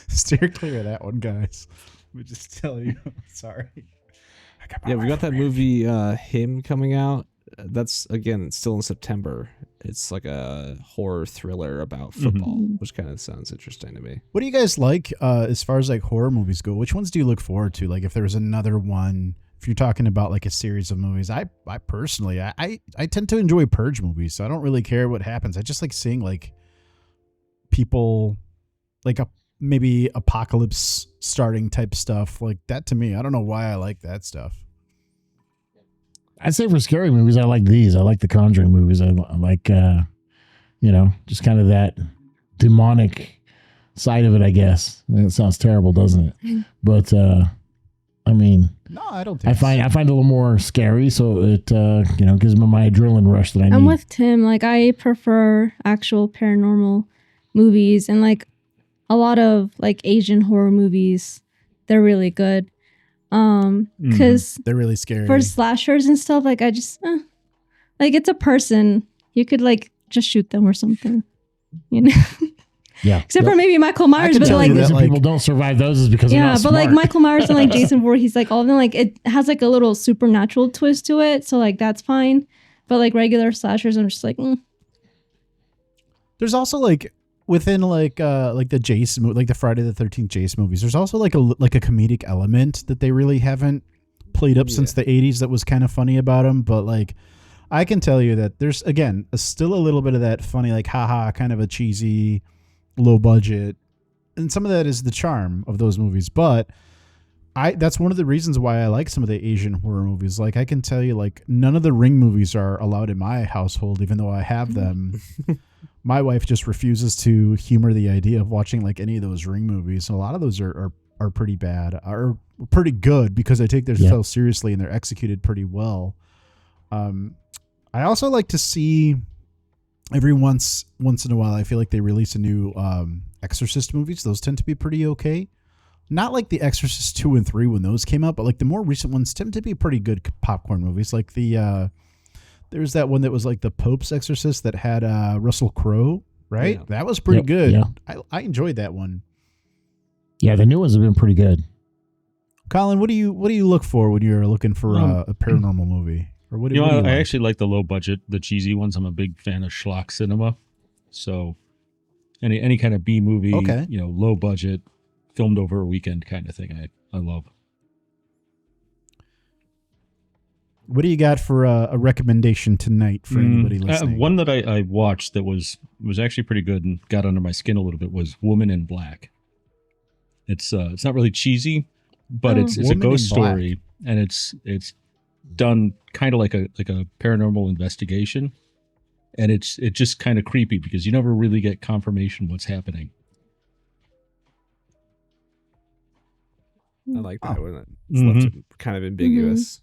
Steer clear of that one, guys. Let me just tell you. Sorry. Yeah, we got that movie Him coming out. That's again still in September. It's like a horror thriller about football, which kind of sounds interesting to me. What do you guys like as far as like horror movies go? Which ones do you look forward to? Like if there was another one, if you're talking about like a series of movies, I personally, I tend to enjoy Purge movies. So I don't really care what happens. I just like seeing like people like maybe apocalypse starting type stuff like that to me. I don't know why I like that stuff. I'd say for scary movies, I like these. I like the Conjuring movies. I like, just kind of that demonic side of it, I guess. It sounds terrible, doesn't it? But, I mean, No, I don't think I find it a little more scary. So it, gives me my adrenaline rush that I need. I'm with Tim. Like, I prefer actual paranormal movies and like a lot of like Asian horror movies. They're really good. Because they're really scary. for slashers and stuff, like I just like it's a person. You could like just shoot them or something, you know. Yeah. Except for maybe Michael Myers, can but tell like you The that, reason like- people don't survive those is because they're yeah, not but like smart. Michael Myers and like Jason Voorhees, like all of them, like it has like a little supernatural twist to it, so like that's fine. But like regular slashers, I'm just like, There's also like within like the Jason, like the Friday the 13th Jason movies, there's also like a comedic element that they really haven't played up since the 80s that was kind of funny about them. But like I can tell you that there's again still a little bit of that funny like haha kind of a cheesy low budget, and some of that is the charm of those movies. But that's one of the reasons why I like some of the Asian horror movies. Like I can tell you like none of the Ring movies are allowed in my household, even though I have them. My wife just refuses to humor the idea of watching like any of those Ring movies. So a lot of those are pretty bad, or pretty good because they take themselves seriously and they're executed pretty well. I also like to see every once in a while, I feel like they release a new Exorcist movies. Those tend to be pretty okay. Not like the Exorcist 2 and 3 when those came out, but like the more recent ones tend to be pretty good popcorn movies. Like there's that one that was like the Pope's Exorcist that had Russell Crowe, right? Yeah. That was pretty Yep, good. yeah. I enjoyed that one. Yeah, the new ones have been pretty good. Colin, what do you look for when you're looking for a paranormal movie? Or what do You you know, like? I actually like the low budget, the cheesy ones. I'm a big fan of schlock cinema. So any kind of B movie, Okay. Low budget, filmed over a weekend kind of thing. I love. What do you got for a recommendation tonight for anybody listening? One that I watched that was actually pretty good and got under my skin a little bit was Woman in Black. It's not really cheesy, but it's a Woman in ghost Black. story, and it's done kind of like a paranormal investigation, and it's just kind of creepy because you never really get confirmation what's happening. I like that when it's left it kind of ambiguous.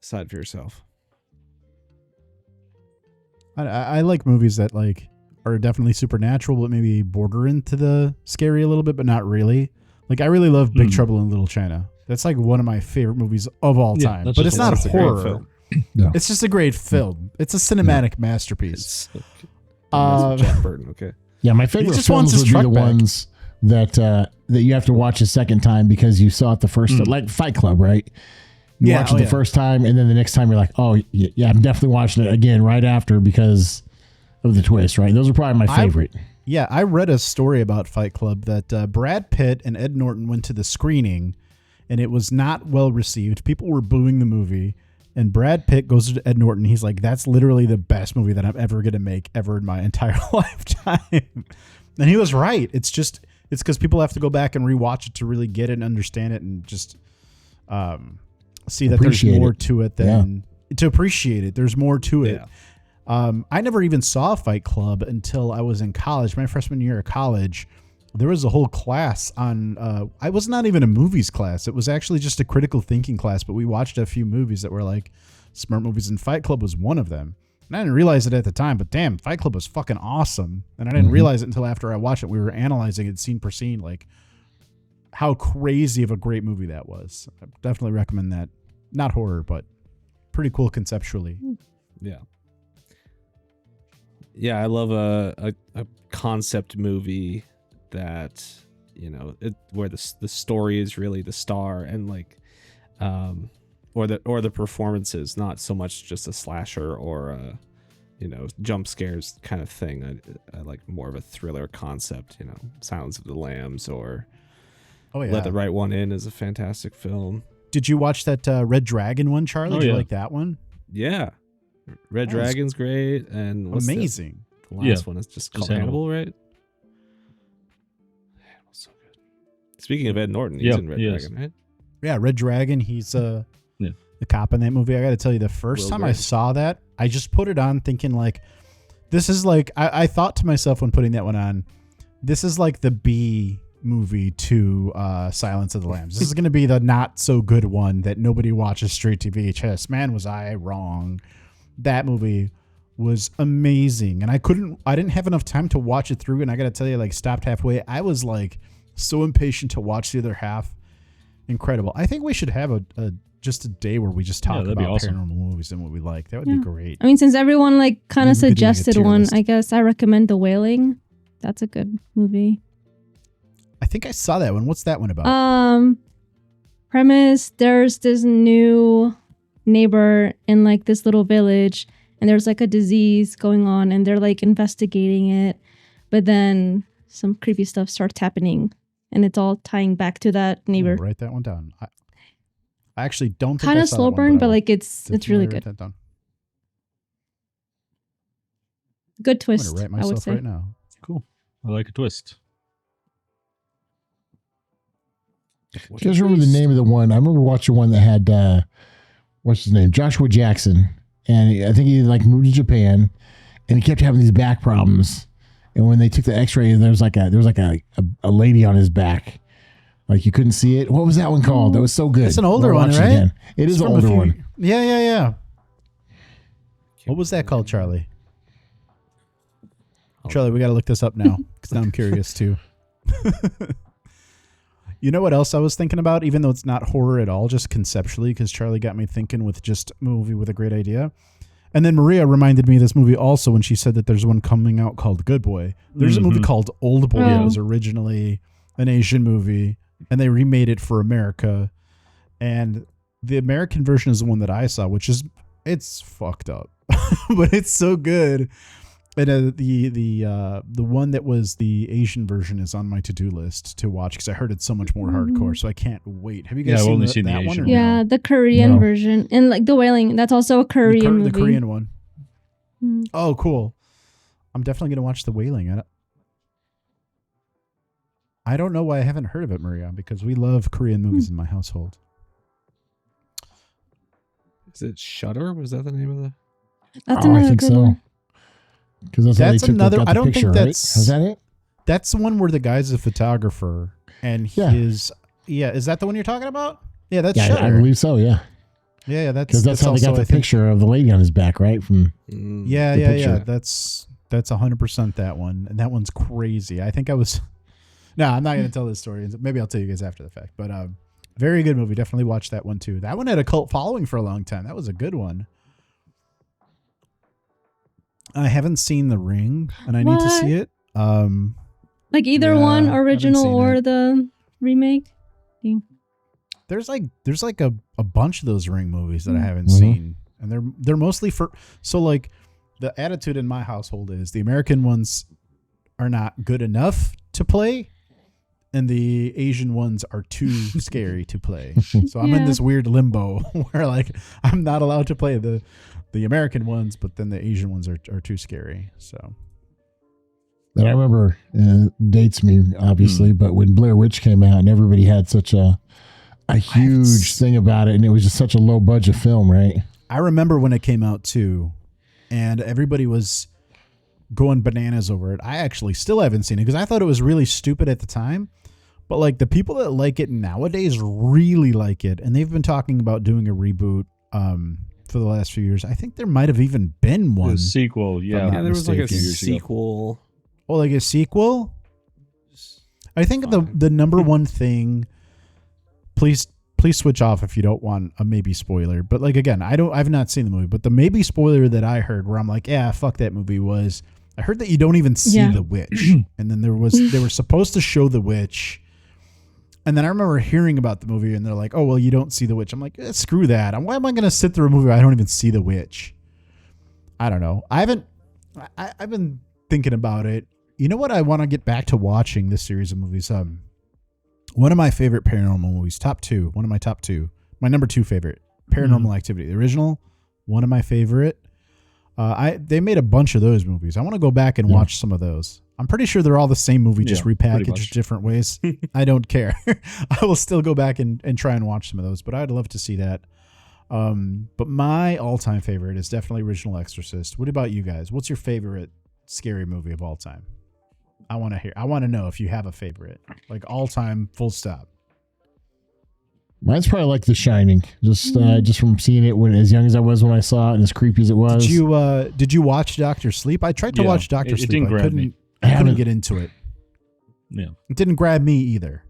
Decide for yourself. I like movies that like are definitely supernatural, but maybe border into the scary a little bit, but not really. Like I really love Big Trouble in Little China. That's like one of my favorite movies of all time. that's But just it's not a great horror. film. No. It's just a great film. It's a cinematic masterpiece. Jack Burton. Okay. Yeah, my favorite just wants films his would be the truck back. ones that you have to watch a second time because you saw it the first time, like Fight Club, right? You watch it the first time, and then the next time you're like, oh, yeah, I'm definitely watching it again right after because of the twist, right? Those are probably my favorite. Yeah, I read a story about Fight Club that Brad Pitt and Ed Norton went to the screening, and it was not well received. People were booing the movie, and Brad Pitt goes to Ed Norton. He's like, that's literally the best movie that I'm ever going to make ever in my entire lifetime. And he was right. It's because people have to go back and rewatch it to really get it and understand it and just see that Appreciate there's more it. to it than to appreciate it. There's more to it. Yeah. I never even saw Fight Club until I was in college. My freshman year of college, there was a whole class on, I was not even a movies class. It was actually just a critical thinking class, but we watched a few movies that were like smart movies, and Fight Club was one of them. And I didn't realize it at the time, but damn, Fight Club was fucking awesome. And I didn't realize it until after I watched it. We were analyzing it scene per scene, like how crazy of a great movie that was. I definitely recommend that. Not horror, but pretty cool conceptually. Yeah. Yeah, I love a concept movie that, you know, where the story is really the star, and like or the performances, not so much just a slasher or a, you know, jump scares kind of thing. I like more of a thriller concept, you know, Silence of the Lambs or Let the Right One In is a fantastic film. Did you watch that Red Dragon one, Charlie? Did you like that one? Yeah. Red Dragon's great, and what's amazing. The last one is just called Hannibal, right? Hannibal's so good. Speaking of Ed Norton, he's in Red Dragon, right? Yeah, Red Dragon. He's the cop in that movie. I got to tell you, the first time I saw that, I just put it on thinking like, this is like, I thought to myself when putting that one on, this is like the B movie to Silence of the Lambs. This is going to be the not so good one that nobody watches straight to VHS. Man, was I wrong. That movie was amazing, and I didn't have enough time to watch it through, and I got to tell you, like, stopped halfway. I was like so impatient to watch the other half. Incredible. I think we should have a just a day where we just talk about paranormal movies and what we like. That would be great. I mean, since everyone like kind of suggested one, list. I guess I recommend The Wailing. That's a good movie. I think I saw that one. What's that one about? Premise, there's this new neighbor in like this little village, and there's like a disease going on, and they're like investigating it, but then some creepy stuff starts happening, and it's all tying back to that neighbor. Write that one down. I actually don't think kind I of saw slow that one, burn, but like it's really write good. that down. Good I'm twist, gonna write I would myself say. right now. Cool. I like a twist. Do you guys remember the name of the one? I remember watching one that had what's his name, Joshua Jackson, and I think he like moved to Japan, and he kept having these back problems. And when they took the X-ray, there was like a lady on his back, like you couldn't see it. What was that one called? That was so good. It's an older one, right? Again. It is an older one. Yeah. What was that called, Charlie? Charlie, we got to look this up now because now I'm curious too. You know what else I was thinking about, even though it's not horror at all, just conceptually, because Charlie got me thinking with just a movie with a great idea. And then Maria reminded me of this movie also when she said that there's one coming out called Good Boy. There's a movie called Old Boy that was originally an Asian movie, and they remade it for America. And the American version is the one that I saw, which is, it's fucked up, but it's so good. And the one that was the Asian version is on my to-do list to watch because I heard it's so much more hardcore. So I can't wait. Have you guys seen that one? Yeah, the Korean version, and like The Wailing. That's also a Korean movie. The Korean one. Oh, cool. I'm definitely gonna watch The Wailing. I don't know why I haven't heard of it, Maria, because we love Korean movies in my household. Is it Shudder? Was that the name of the? That's another I think good so. one. Because that's another. I don't picture, think that's. Right? Is that it? That's the one where the guy's a photographer and is that the one you're talking about? Yeah, that's Shudder. I believe so. Yeah. Yeah, Because that's how they got also, the I think, picture of the lady on his back, right? From Yeah, the yeah, picture. yeah. That's 100% that one, and that one's crazy. I think I was. No, I'm not going to tell this story. Maybe I'll tell you guys after the fact. But very good movie. Definitely watch that one too. That one had a cult following for a long time. That was a good one. I haven't seen The Ring, and I need to What? see it. Like either Yeah, one, haven't original seen or it. the remake. There's like a bunch of those Ring movies that I haven't Mhm. seen, and they're mostly for. So like, the attitude in my household is the American ones are not good enough to play, and the Asian ones are too scary to play. So I'm in Yeah. this weird limbo where like I'm not allowed to play the American ones, but then the Asian ones are too scary. So And I remember, dates me obviously, but when Blair Witch came out and everybody had such a huge thing about it, and it was just such a low budget film, right? I remember when it came out too, and everybody was going bananas over it. I actually still haven't seen it because I thought it was really stupid at the time. But like the people that like it nowadays really like it, and they've been talking about doing a reboot for the last few years. I think there might have even been one. The sequel, yeah. not Yeah, there was like a mistaken. Years ago. sequel. Oh, like a sequel? I think the number one thing. Please switch off if you don't want a maybe spoiler. But like again, I've not seen the movie, but the maybe spoiler that I heard where I'm like, yeah, fuck that movie was I heard that you don't even see Yeah. the witch. And then they were supposed to show the witch. And then I remember hearing about the movie and they're like, oh, well, you don't see the witch. I'm like, screw that. Why am I going to sit through a movie where I don't even see the witch? I don't know. I've been thinking about it. You know what? I want to get back to watching this series of movies. One of my favorite paranormal movies, one of my top two, my number two favorite, Paranormal Activity, the original, one of my favorite. They made a bunch of those movies. I want to go back and watch some of those. I'm pretty sure they're all the same movie, just Yeah, pretty repackaged much. different ways. I don't care. I will still go back and try and watch some of those, but I'd love to see that. But my all-time favorite is definitely Original Exorcist. What about you guys? What's your favorite scary movie of all time? I want to know if you have a favorite, like all-time, full stop. Mine's probably like The Shining, just from seeing it when as young as I was when I saw it, and as creepy as it was. Did you watch Doctor Sleep? I tried to Yeah, watch Doctor it Sleep. didn't I grab couldn't. me. I couldn't get into it. Yeah. It didn't grab me either.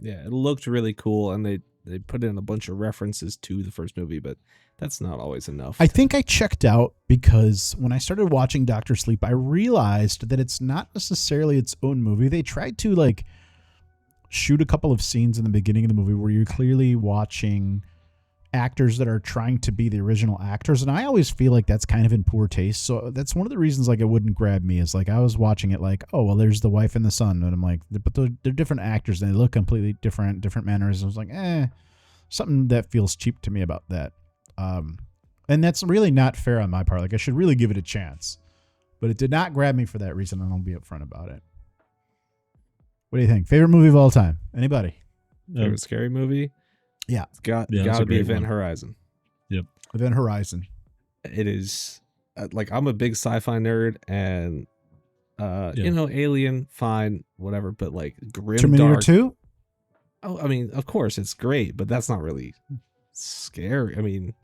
Yeah, it looked really cool, and they put in a bunch of references to the first movie, but that's not always enough. I think I checked out because when I started watching Doctor Sleep, I realized that it's not necessarily its own movie. They tried to like shoot a couple of scenes in the beginning of the movie where you're clearly watching actors that are trying to be the original actors, and I always feel like that's kind of in poor taste. So that's one of the reasons like it wouldn't grab me, is like I was watching it like, oh well, there's the wife and the son, and I'm like, but they're different actors and they look completely different manners. I was like, something that feels cheap to me about that. And that's really not fair on my part. Like I should really give it a chance, but it did not grab me for that reason, and I'll be upfront about it. What do you think? Favorite movie of all time? Anybody? Favorite scary movie? Yeah. It's got Yeah, that's to a be great Event one. Horizon. Event Horizon. It is like I'm a big sci-fi nerd, and you know, Alien, fine, whatever, but like grim Terminator dark. 2? Oh, I mean, of course it's great, but that's not really scary. I mean,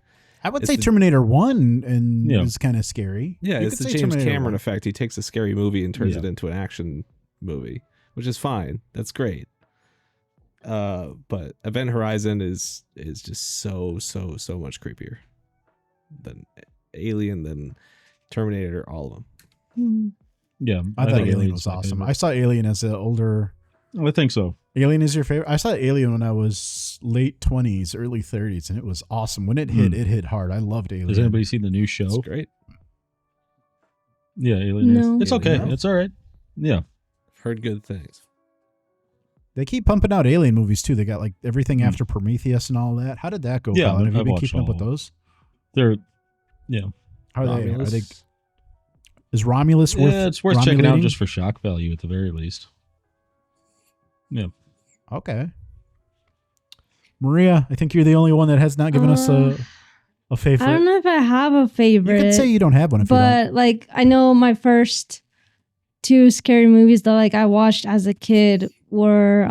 I would It's say the- Terminator 1 and Yeah. is kind of scary. yeah, You it's could the say James Terminator Cameron 1. effect. He takes a scary movie and turns Yeah. it into an action movie, which is fine. That's great. But Event Horizon is just so much creepier than Alien, than Terminator, all of them. Hmm. Yeah. I thought think Alien Alien's was my awesome. favorite. I saw Alien as an older. I think so. Alien is your favorite? I saw Alien when I was late 20s, early 30s, and it was awesome. When it hit hard. I loved Alien. Has anybody seen the new show? It's great. Yeah, Alien No. is. It's okay. Alien. It's all right. Yeah. I've heard good things. They keep pumping out Alien movies too. They got like everything after Prometheus and all that. How did that go? Yeah, Colin? Have you I've been watched keeping up with all of them. those? They're yeah. How are they? Are Romulus. they? Is Romulus worth? Yeah, it's worth checking out Romulating? just for shock value at the very least. Yeah. Okay. Maria, I think you're the only one that has not given us a favorite. I don't know if I have a favorite. You can say you don't have one if you don't. but like I know my first two scary movies that like I watched as a kid were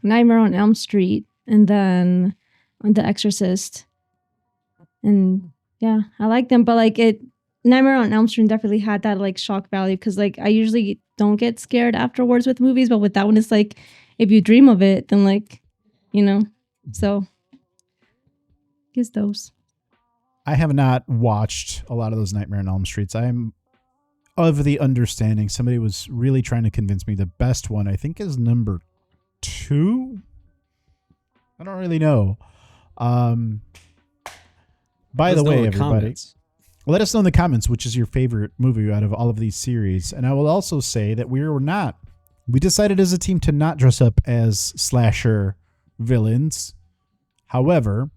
Nightmare on Elm Street and then The Exorcist. And yeah, I like them, but like Nightmare on Elm Street definitely had that like shock value because like I usually don't get scared afterwards with movies, but with that one, it's like if you dream of it, then like, so guess those. I have not watched a lot of those Nightmare on Elm Streets. I'm of the understanding somebody was really trying to convince me the best one, I think, is number 2. I don't really know. By the way, everybody, let us know in the comments which is your favorite movie out of all of these series. And I will also say that we decided as a team to not dress up as slasher villains. However,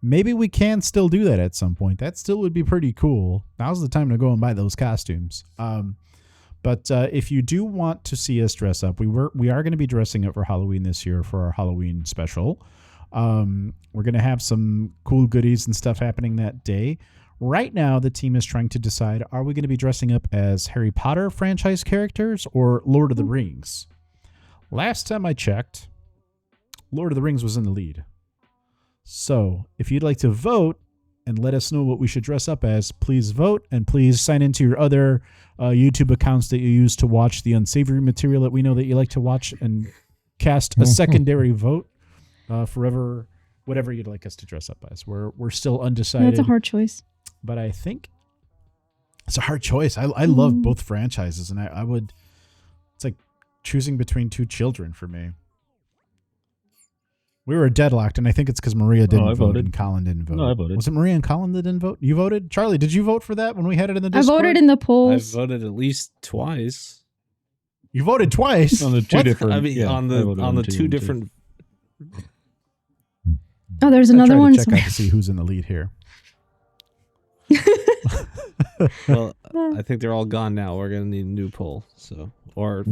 maybe we can still do that at some point. That still would be pretty cool. Now's the time to go and buy those costumes. But if you do want to see us dress up, we are going to be dressing up for Halloween this year for our Halloween special. We're going to have some cool goodies and stuff happening that day. Right now, the team is trying to decide, are we going to be dressing up as Harry Potter franchise characters or Lord of the Rings? Last time I checked, Lord of the Rings was in the lead. So if you'd like to vote and let us know what we should dress up as, please vote, and please sign into your other YouTube accounts that you use to watch the unsavory material that we know that you like to watch, and cast a secondary vote for whatever you'd like us to dress up as. We're still undecided. That's a hard choice. But I think it's a hard choice. I love both franchises, and I would. It's like choosing between two children for me. We were deadlocked, and I think it's because Maria didn't vote and Colin didn't vote. No, I voted. Was it Maria and Colin that didn't vote? You voted? Charlie, did you vote for that when we had it in the I Discord? voted in the polls. I voted at least twice. You voted twice? On the two different. I mean, yeah, on the two different. Oh, there's I another tried one. to check out to see who's in the lead here. Well, I think they're all gone now. We're gonna need a new poll. So, or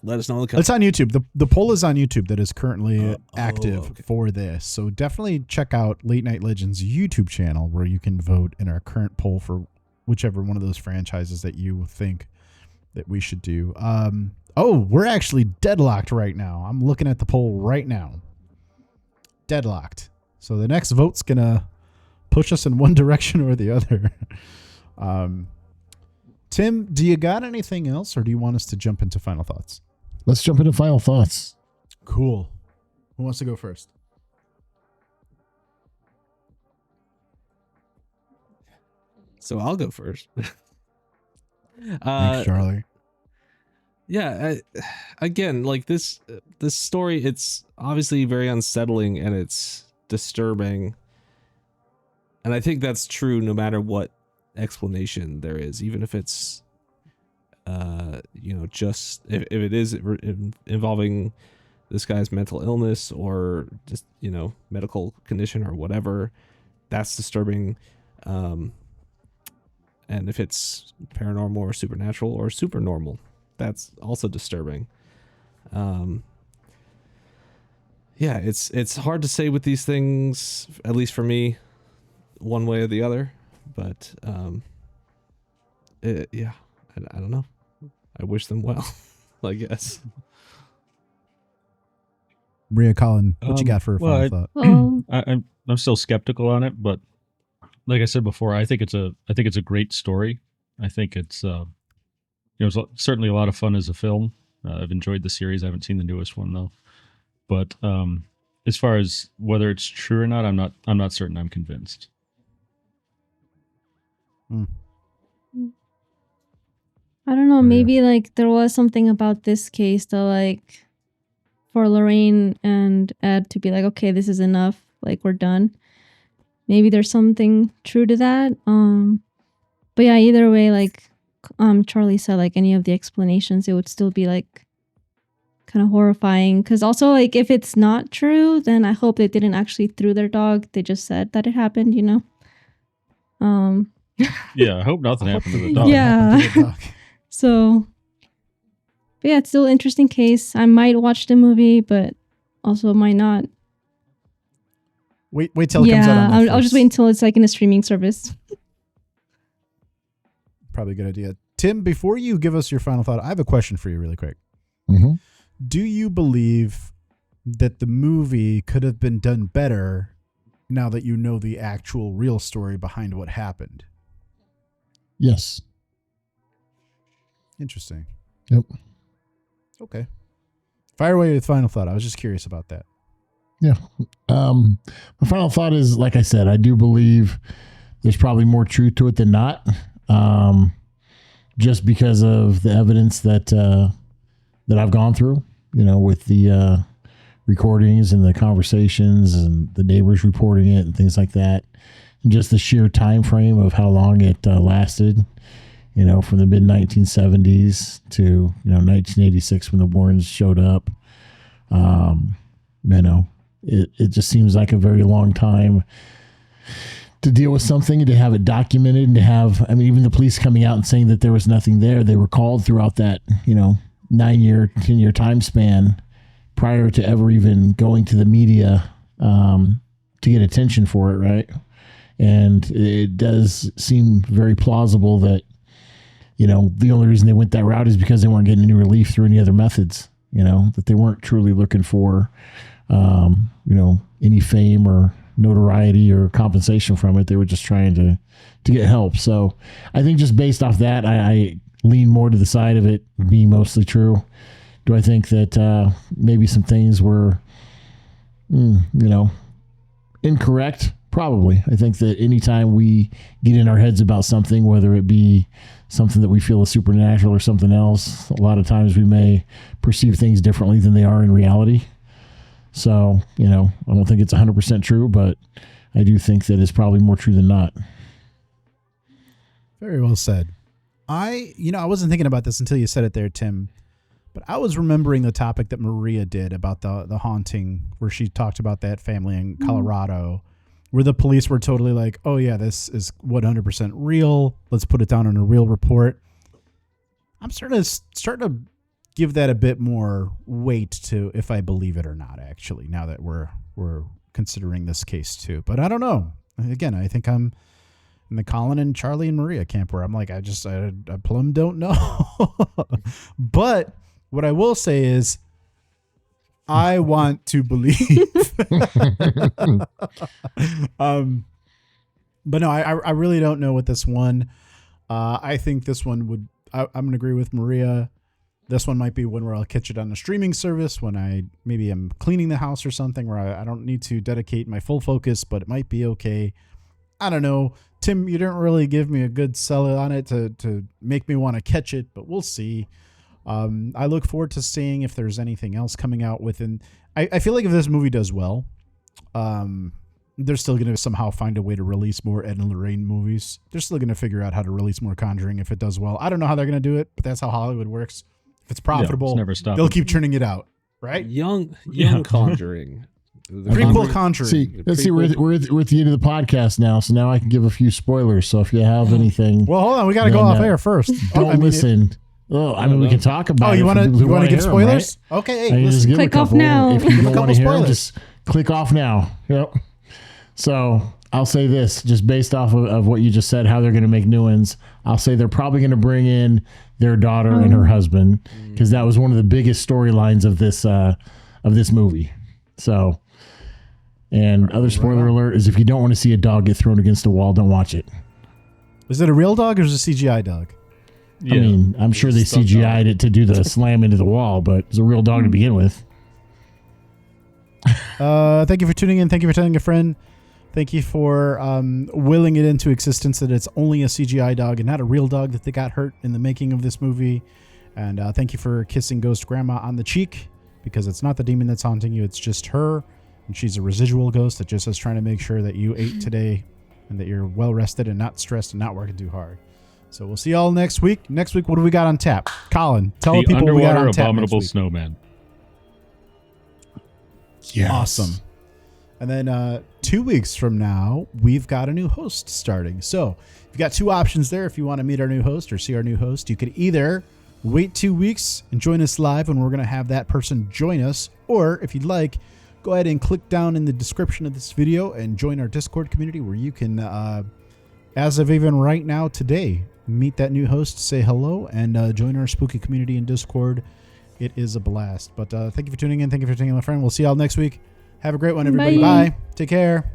let us know in the It's comments. on YouTube. The poll is on YouTube that is currently active okay. for this. So definitely check out Late Night Legends YouTube channel where you can vote in our current poll for whichever one of those franchises that you think that we should do. We're actually deadlocked right now. I'm looking at the poll right now. Deadlocked. So the next vote's gonna push us in one direction or the other. Tim, do you got anything else, or do you want us to jump into final thoughts? Let's jump into final thoughts. Cool. Who wants to go first? So I'll go first. Thanks, Charlie. Yeah, again, like this story, it's obviously very unsettling and it's disturbing. And I think that's true no matter what explanation there is, even if it's just if it is involving this guy's mental illness or just medical condition or whatever, that's disturbing. And if it's paranormal or supernatural or supernormal, that's also disturbing. It's hard to say with these things, at least for me, one way or the other, but I don't know. I wish them well, I guess. Maria, Colin, what you got for a final thought? Oh, I'm still skeptical on it, but like I said before, I think it's a great story. I think it's it's certainly a lot of fun as a film. I've enjoyed the series. I haven't seen the newest one though. But as far as whether it's true or not, I'm not certain. I'm convinced. I don't know. Oh, Maybe like there was something about this case that like for Lorraine and Ed to be like, okay, this is enough. Like we're done. Maybe there's something true to that. But yeah, either way, like Charlie said, like any of the explanations, it would still be like kind of horrifying. Because also like if it's not true, then I hope they didn't actually throw their dog. They just said that it happened, Yeah, I hope nothing happened to the dog. Yeah. So, but yeah, it's still an interesting case. I might watch the movie, but also might not. Wait till it comes out on Netflix. I'll just wait until it's like in a streaming service. Probably a good idea. Tim, before you give us your final thought, I have a question for you really quick. Mm-hmm. Do you believe that the movie could have been done better now that you know the actual real story behind what happened. Yes. Interesting. Yep. Okay. Fire away with final thought. I was just curious about that. Yeah. My final thought is, like I said, I do believe there's probably more truth to it than not. Just because of the evidence that I've gone through, with the recordings and the conversations and the neighbors reporting it and things like that. And just the sheer time frame of how long it lasted, from the mid 1970s to, 1986 when the Warrens showed up. It just seems like a very long time to deal with something and to have it documented and to have, even the police coming out and saying that there was nothing there. They were called throughout that, 9-year, 10-year time span prior to ever even going to the media to get attention for it, right? And it does seem very plausible that, the only reason they went that route is because they weren't getting any relief through any other methods, that they weren't truly looking for, any fame or notoriety or compensation from it. They were just trying to get help. So I think just based off that, I lean more to the side of it being mostly true. Do I think that maybe some things were, incorrect? Probably. I think that anytime we get in our heads about something, whether it be something that we feel is supernatural or something else, a lot of times we may perceive things differently than they are in reality. So, I don't think it's 100% true, but I do think that it's probably more true than not. Very well said. I wasn't thinking about this until you said it there, Tim, but I was remembering the topic that Maria did about the haunting, where she talked about that family in Colorado, where the police were totally like, oh yeah, this is 100% real. Let's put it down on a real report. I'm starting to give that a bit more weight to if I believe it or not, actually, now that we're considering this case too. But I don't know. Again, I think I'm in the Colin and Charlie and Maria camp where I'm like, I plumb don't know. But what I will say is I want to believe. But no, I really don't know with this one. I think this one would, I'm going to agree with Maria. This one might be one where I'll catch it on a streaming service when I maybe am cleaning the house or something where I don't need to dedicate my full focus, but it might be okay. I don't know. Tim, you didn't really give me a good sell on it to make me want to catch it, but we'll see. I look forward to seeing if there's anything else coming out within. I feel like if this movie does well, they're still going to somehow find a way to release more Ed and Lorraine movies. They're still going to figure out how to release more Conjuring if it does well. I don't know how they're going to do it, but that's how Hollywood works. If it's profitable, it's never stopping. They'll keep churning it out, right? Young Conjuring. Prequel Conjuring. See, we're at the end of the podcast now, so now I can give a few spoilers. So if you have anything, well, hold on, we got to go off air first. Don't listen. We can talk about. Oh, you want to give spoilers? Right? Okay, hey, listen. Click off now. If you don't want to hear them, just click off now. Yep. So I'll say this, just based off of what you just said, how they're going to make new ones. I'll say they're probably going to bring in their daughter and her husband, because that was one of the biggest storylines of this movie. So, and other spoiler alert is if you don't want to see a dog get thrown against a wall, don't watch it. Is it a real dog or is it a CGI dog? Yeah. I mean, I'm sure they CGI'd it to do the slam into the wall, but it's a real dog to begin with. Thank you for tuning in. Thank you for telling a friend. Thank you for willing it into existence that it's only a CGI dog and not a real dog that they got hurt in the making of this movie. And thank you for kissing Ghost Grandma on the cheek, because it's not the demon that's haunting you. It's just her. And she's a residual ghost that just is trying to make sure that you ate today and that you're well rested and not stressed and not working too hard. So we'll see y'all next week. Next week, what do we got on tap? Colin, tell the people what we got on tap. Abominable Snowman. Yes. Awesome. And then 2 weeks from now, we've got a new host starting. So you've got two options there. If you want to meet our new host or see our new host, you could either wait 2 weeks and join us live when we're going to have that person join us. Or if you'd like, go ahead and click down in the description of this video and join our Discord community where you can, as of even right now today, meet that new host, say hello, and join our spooky community in Discord. It is a blast. But thank you for tuning in. Thank you for tuning in, my friend. We'll see y'all next week. Have a great one, everybody. Bye. Bye. Take care.